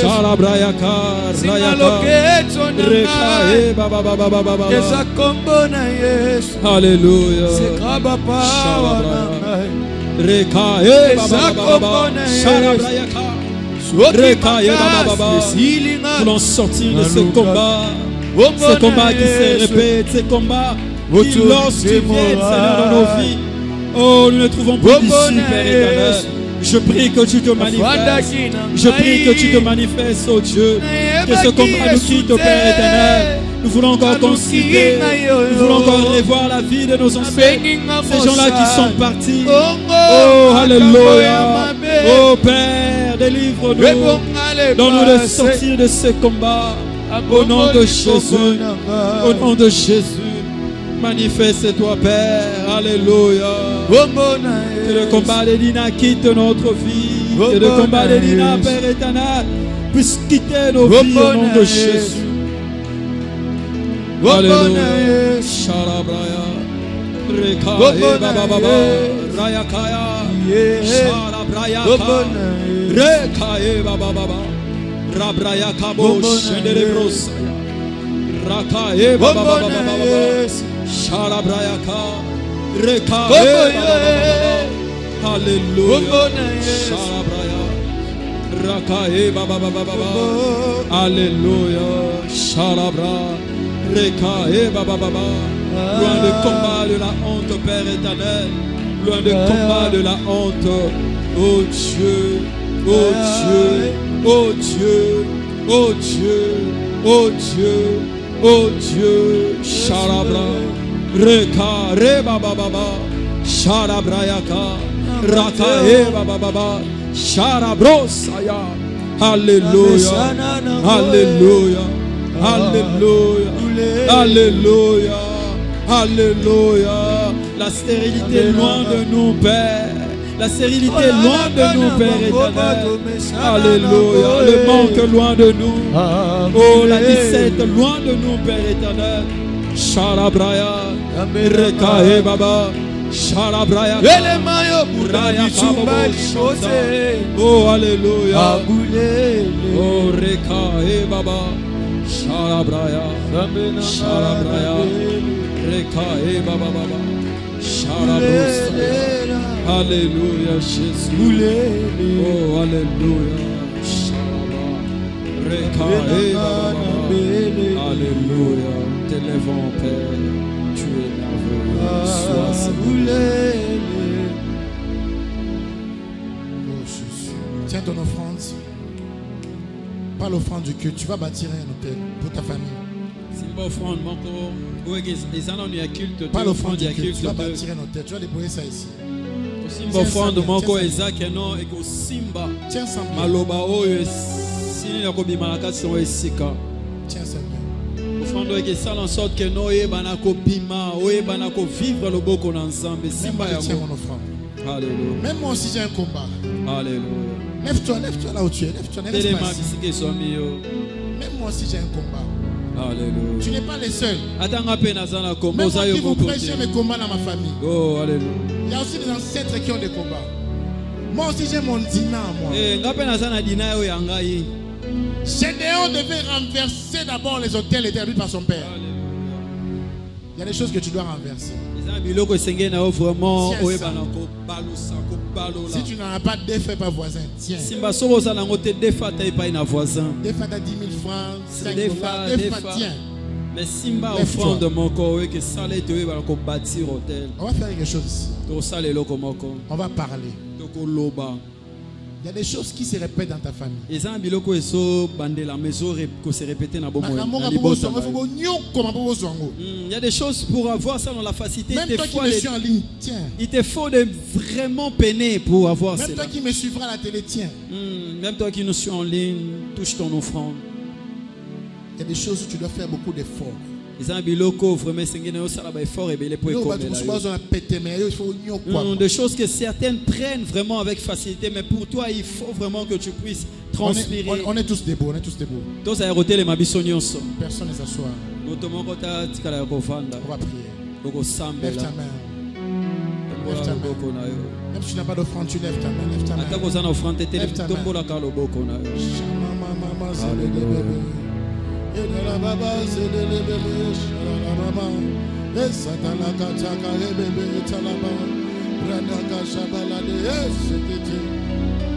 Shalabraya kar. Reka e baba baba baba. Alléluia. Shalabraya. Reka e baba baba. Shalabraya kar. Reka e baba baba. Nous voulons sortir de ce combat. Ce combat qui se répète. Ce combat qui, lorsque tu viens, Seigneur, dans nos vies, oh, nous ne trouvons plus d'issue, Père éternel. Je prie que tu te manifestes. Je prie que tu te manifestes, oh Dieu. Que ce combat nous quitte, oh Père éternel. Nous voulons encore considérer. Nous voulons encore revoir la vie de nos ancêtres. Ces gens-là qui sont partis. Oh, alléluia. Oh Père, délivre-nous. Donne-nous de sortir de ce combat. Au nom de Jésus. Au nom de Jésus. Manifeste-toi, Père. Alléluia. Que le combat des Dina quitte notre vie. Que le combat des Dina, Père éternel, puisse quitter nos vies au nom de Jésus. Alléluia. Shalabraya. Rekae baba baba. Rayakaya. Shalabraya. Rekae baba baba. Rabraya kabo shenderebrosaya. Rakae baba baba baba. Shalabraya ka. Rekae baba baba. Alléluia. Shalabraya. Rakae baba baba baba. Alléluia. Shalabra. Rekae baba baba. Loin de combat de la honte, Père éternel. Loin de combat de la honte. Oh Dieu. Oh Dieu. Oh Dieu. Oh Dieu. Oh Dieu. Oh Dieu. Shalabra. Reka reba baba. Shalabrayaka. Rakae baba baba. Shalabrosaya. Alléluia. Alléluia. Alléluia. Alléluia. Alléluia. La stérilité loin de nous, Père. La stérilité loin de nous, Père éternel. Alléluia. Le manque loin de nous. Oh, la 17 loin de nous, Père éternel. Shalabraya. Rekae baba. Shalabraya. Oh, alléluia. Oh, Rekae baba. Shalabraya. Shalabraya. Rekae baba baba. Shalabraya. Alléluia, Jésus. Oh, alléluia. Rekae baba. Alléluia. T'élèvons, Père. Tu es merveilleux. Sois Seigneur. Oh, Jésus. Tiens ton offrande. Pas l'offrande du culte. Tu vas bâtir un hôtel pour ta famille. Pas l'offrande du culte. Tu vas bâtir un hôtel. Tu vas déposer ça ici. Tiens ça bien. Tiens ça bien. Tiens ça bien. Offrande qui sale en sorte que nous banako bima, banako vivre le beau qu'on ensemble. Simba ya tiens mon offrande. Alléluia. Même moi aussi j'ai un combat. Alléluia. Lève-toi là où tu es. Lève-toi, ne reste pas ici. Même moi aussi j'ai un combat. Alléluia. Tu n'es pas le seul. Même moi Même qui vous prêche, j'ai mes combats dans ma famille. Oh, alléluia. Il y a aussi des ancêtres qui ont des combats. Moi aussi j'ai mon dîner à moi. Gédéon devait renverser d'abord les hôtels établis par son père. Il y y a des choses que tu dois renverser. Si tu n'en as pas, défais pas voisin. Tiens. Défais t'as 10 000 francs, 5 dollars, défais, tiens. Mais Simba offrande de mon corps que ça les tuer pour bâtir hôtel. On va faire quelque chose ici. On va parler. Il y a des choses qui se répètent dans ta famille. Il y a des choses pour avoir ça dans la facilité. Même toi qui me suis en ligne, tiens. Il te faut de vraiment peiner pour avoir ça. Même toi qui me suivras à la télé, tiens. Même toi qui nous suis en ligne, touche ton offrande. Il y a des choses où tu dois faire beaucoup d'efforts. Des choses que certaines prennent vraiment avec facilité, mais pour toi il faut vraiment que tu puisses transpirer. On est tous debout, on est tous debout. Personne ne s'assoit. On va prier. Lève ta main. Lève ta main. Même si tu n'as pas d'offrande, tu lèves ta main. Lève ta main. Lève ta main. Et de la baba, c'est de l'ébélé, la baba, et satana kataka, et bébé, et talaba, bradaka, shabalade, et c'était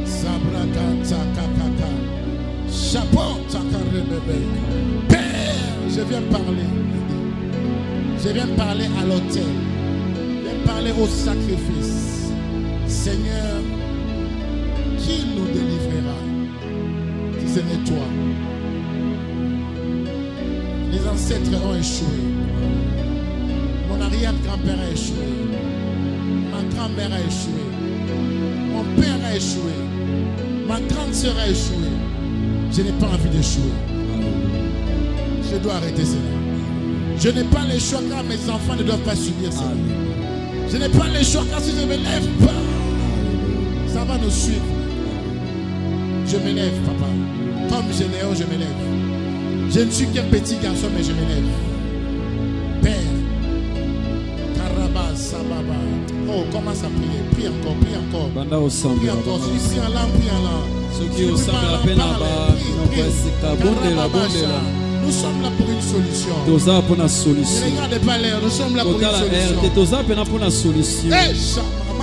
sabraka, takakaka, chapeau, takare, bébé. Père, je viens parler. Je viens parler à l'autel. Je viens parler au sacrifice. Seigneur, qui nous délivrera si ce n'est toi? Les ancêtres ont échoué. Mon arrière-grand-père a échoué. Ma grand-mère a échoué. Mon père a échoué. Ma grande sœur a échoué. Je n'ai pas envie d'échouer. Je dois arrêter cela. Je n'ai pas le choix car mes enfants ne doivent pas subir cela. Je n'ai pas le choix car si je ne me lève pas, ça va nous suivre. Je me lève, papa. Comme Généo, je me lève. Je ne suis qu'un petit garçon, mais je me lève. Père, Karaba, Sababa. Oh, commence à prier. Prie encore, prie encore. Prie encore. Si prie en langue, prie en langue. Nous sommes là pour une solution. Ne regardez pas l'air, nous sommes là pour une solution.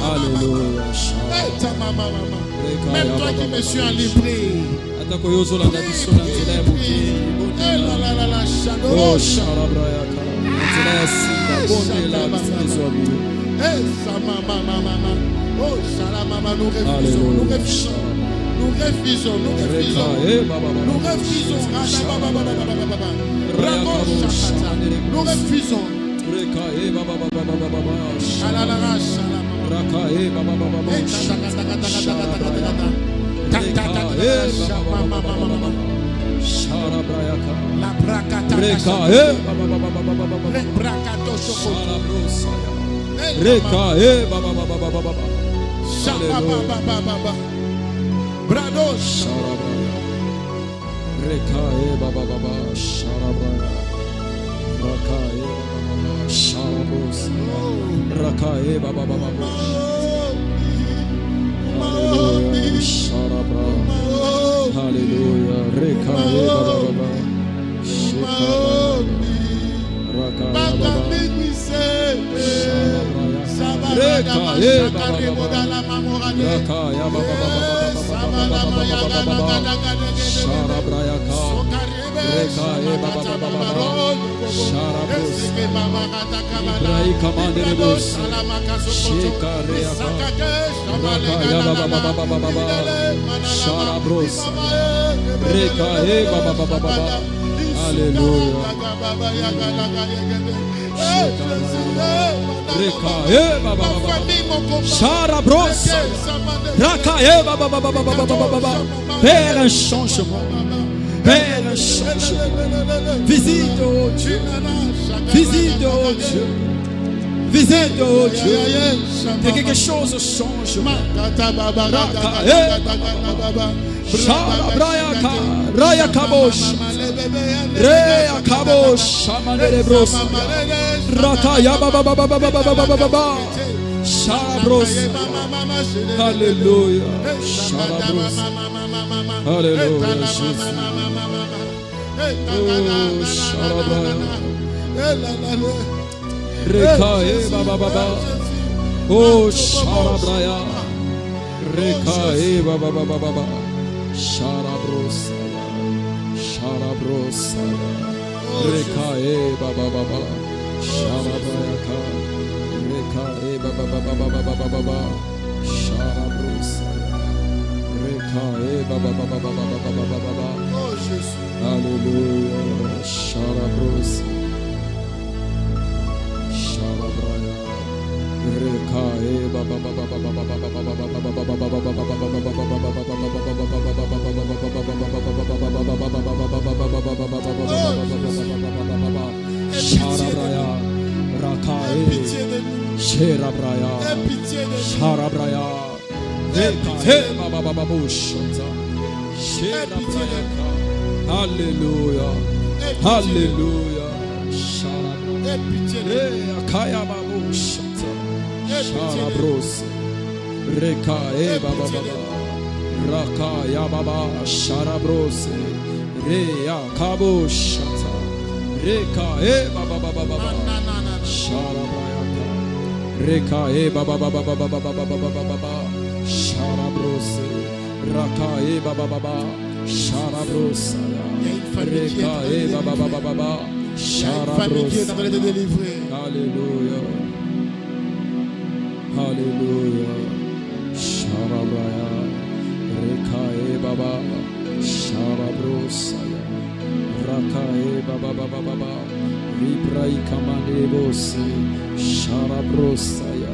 Alléluia. Même toi qui me suis en libre, prie. Nous refusons. Père, un changement. Père, un changement. Visite, oh Dieu. Visite, oh Dieu. Visite, oh Dieu. Que quelque chose change. Raya Kabosh. Rea Kabosh. Amanerebros. Rakaya Baba. Shalabros. Alléluia. Shalabros. Alléluia. Oh, Shalabros. Rekae baba baba. Oh Sharabraya. Rekae baba baba baba. Sharabrosaya. Sharabrosaya. Rekae baba baba. Sharabraya. Rekae baba baba baba baba. Sharabrosaya. Rekae baba baba baba baba baba. Oh Jésus. Alléluia. Sharabrosaya. Rekae baba baba baba baba Sharabraya Rakae Sherabraya Sharabraya Rekae baba baba bushata Sherabraya. Hallelujah. Hallelujah. Sharabraya Akaya babu shata Sharabros Rekae baba baba Rakaya baba Sharabros Reya kabo shata Rekae baba baba baba Sharabraya Rekae baba baba baba baba baba Sharabros Rakae baba baba Sharabros Rekae baba baba baba Sharabros. Alléluia. Alléluia. Sharabraya. Rekae baba. Sharabrosaya. Rakae baba baba baba. Ribrai kamanebosi. Sharabrosaya.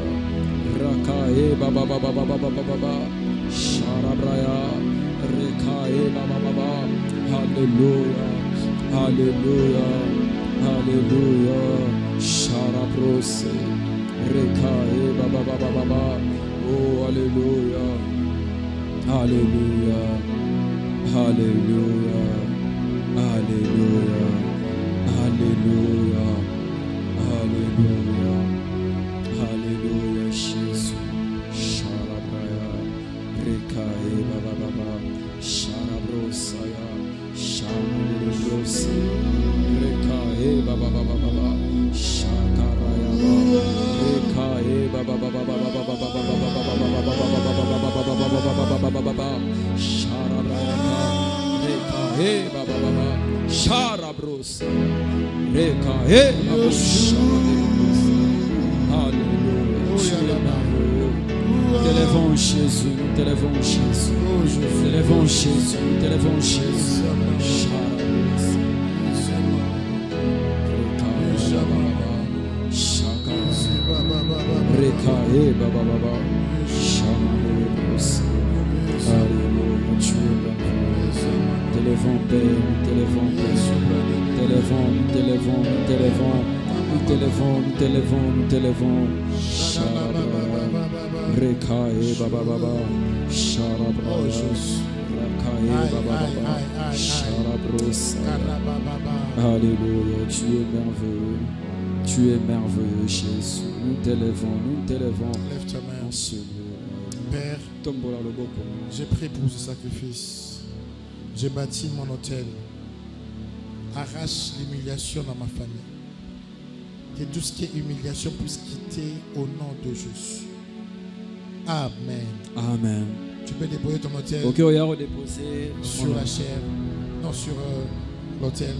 Rakae baba baba baba baba. Sharabraya. Rekae baba baba. Hallelujah. Hallelujah. Hallelujah. Sharabrose. Rekae baba baba baba. Oh, hallelujah. Hallelujah. Hallelujah. Hallelujah. Hallelujah. Hallelujah. Hallelujah. Jesus. Sharabraya. Rekae baba baba. Sharabrosaya. Sharabrose. Rekae baba baba baba. Shakaraya. Rekae baba baba baba baba baba. Sharabraya. Rekae baba baba. Sharabrosa. Rekae baba. Alléluia. T'élèvons Jésus, t'élèvons Jésus, t'élèvons Jésus, t'élèvons Jésus. Rekae baba baba. Alléluia, tu es merveilleux. T'élèvons Père, t'élèvons Père, t'élèvons, t'élèvons, t'élèvons, nous t'élèvons, nous t'élèvons, nous t'élèvons. Rekae baba baba. Sharabraya. Rekae baba baba. Sharabrosa. Alléluia, tu es merveilleux. Tu es merveilleux, Jésus. Nous t'élèvons, nous t'élèvons. Lève ta main. En ce lieu. Père, j'ai prié pour ce sacrifice. J'ai bâti mon autel. Arrache l'humiliation dans ma famille. Que tout ce qui est humiliation puisse quitter au nom de Jésus. Amen. Amen. Tu peux déposer ton autel sur la chair, non sur l'autel.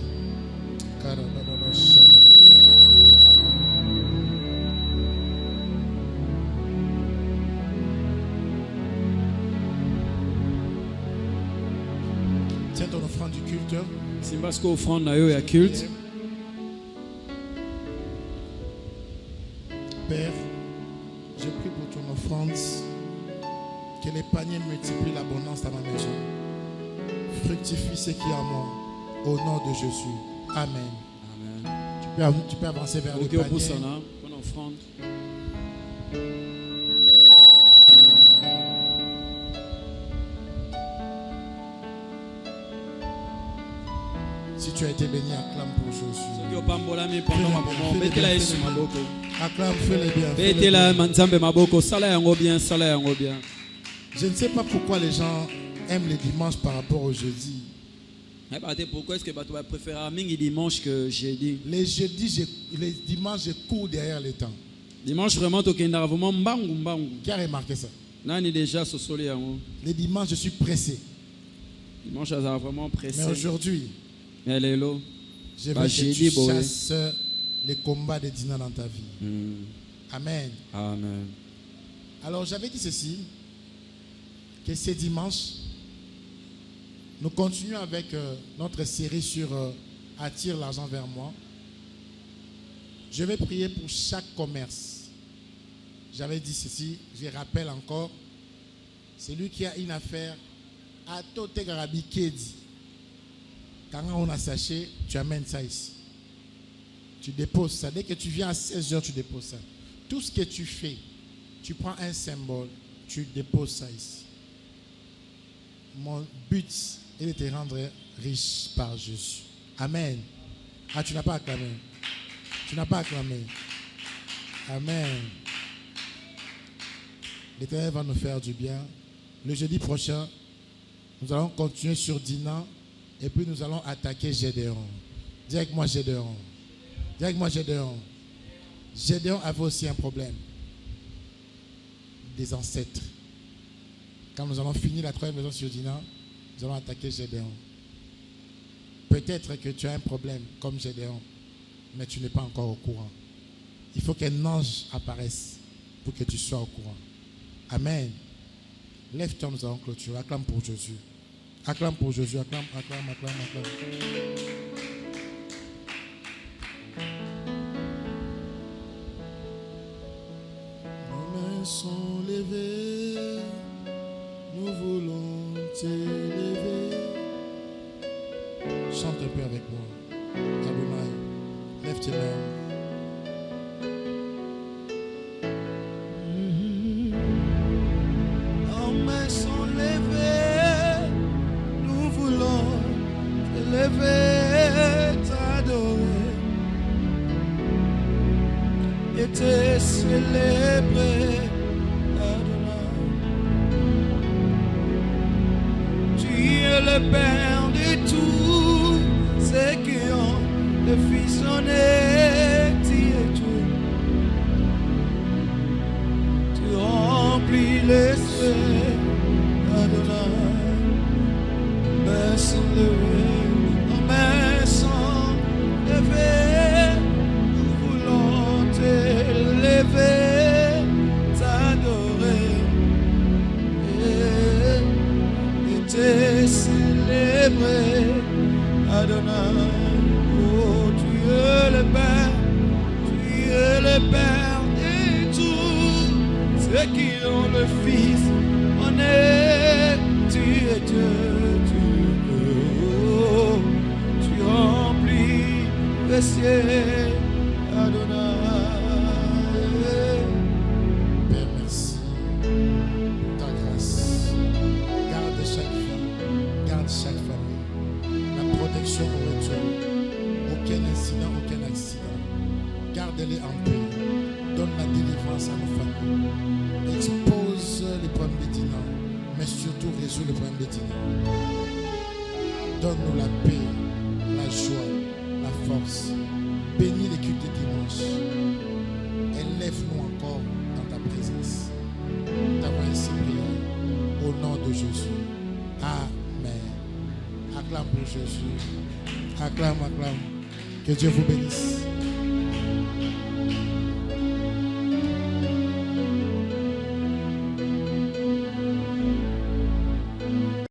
Tiens ton offrande du culte. C'est parce qu'offrande na yo ya culte. Père, je prie pour ton offrande. Que les paniers multiplient l'abondance dans ma maison. Fructifie ce qui est à moi. Au nom de Jésus. Amen. Amen. Tu peux avancer vers le panier. Si tu as été béni, acclame pour Jésus. Acclame, fais-le bien. Je ne sais pas pourquoi les gens aiment les dimanches par rapport au jeudi. Pourquoi est-ce que tu préfères dimanche que jeudi? Les dimanches, je cours derrière le temps. Dimanche, vraiment, tu as vraiment mbangu. Qui a remarqué ça? Déjà les dimanches, je suis pressé. Dimanche, vraiment pressé. Mais aujourd'hui, je veux que tu chasses les combats de Dina dans ta vie. Amen. Amen. Alors, j'avais dit ceci, que ce dimanche, nous continuons avec notre série sur Attire l'argent vers moi. Je vais prier pour chaque commerce. J'avais dit ceci, je rappelle encore, celui qui a une affaire, à Tote Garabi Kedi. Quand on a saché, tu amènes ça ici. Tu déposes ça. Dès que tu viens à 16h, tu déposes ça. Tout ce que tu fais, tu prends un symbole, tu déposes ça ici. Mon but est de te rendre riche par Jésus. Amen. Ah, tu n'as pas acclamé. Tu n'as pas acclamé. Amen. L'Éternel va nous faire du bien. Le jeudi prochain, nous allons continuer sur Dina et puis nous allons attaquer Gédéon. Dis avec moi Gédéon. Dis avec moi Gédéon. Gédéon avait aussi un problème. Des ancêtres. Quand nous allons finir la 3e maison sur Dina, nous allons attaquer Gédéon. Peut-être que tu as un problème comme Gédéon, mais tu n'es pas encore au courant. Il faut qu'un ange apparaisse pour que tu sois au courant. Amen. Lève-toi, nous allons clôturer. Acclame pour Jésus. Acclame pour Jésus. Acclame. Nos mains sont levées. Nous voulons t'élever. Chante un peu avec moi. Adonai, lève tes mains. T'adorer et te célébrer, Adonai. Tu es le Père de tous ceux qui ont le Fils honnête, tu es Dieu. Tu remplis l'esprit, Adonai. Mais sans lever, nous voulons t'élever, t'adorer et te célébrer, Adonai. Oh, tu es le Père de tous ceux qui ont le Fils honnête, tu es Dieu. Adonai. Père, merci pour ta grâce. Garde chaque vie, garde chaque famille. La protection au retour. Aucun incident, aucun accident. Garde-les en paix. Donne la délivrance à nos familles. Expose les problèmes de Dina, mais surtout résous les problèmes de Dina. Donne-nous la paix, la joie, la force. Bénis les cultes de dimanche. Élève-nous encore dans ta présence. T'avons ainsi prié au nom de Jésus. Amen. Acclame pour Jésus. Acclame. Que Dieu vous bénisse.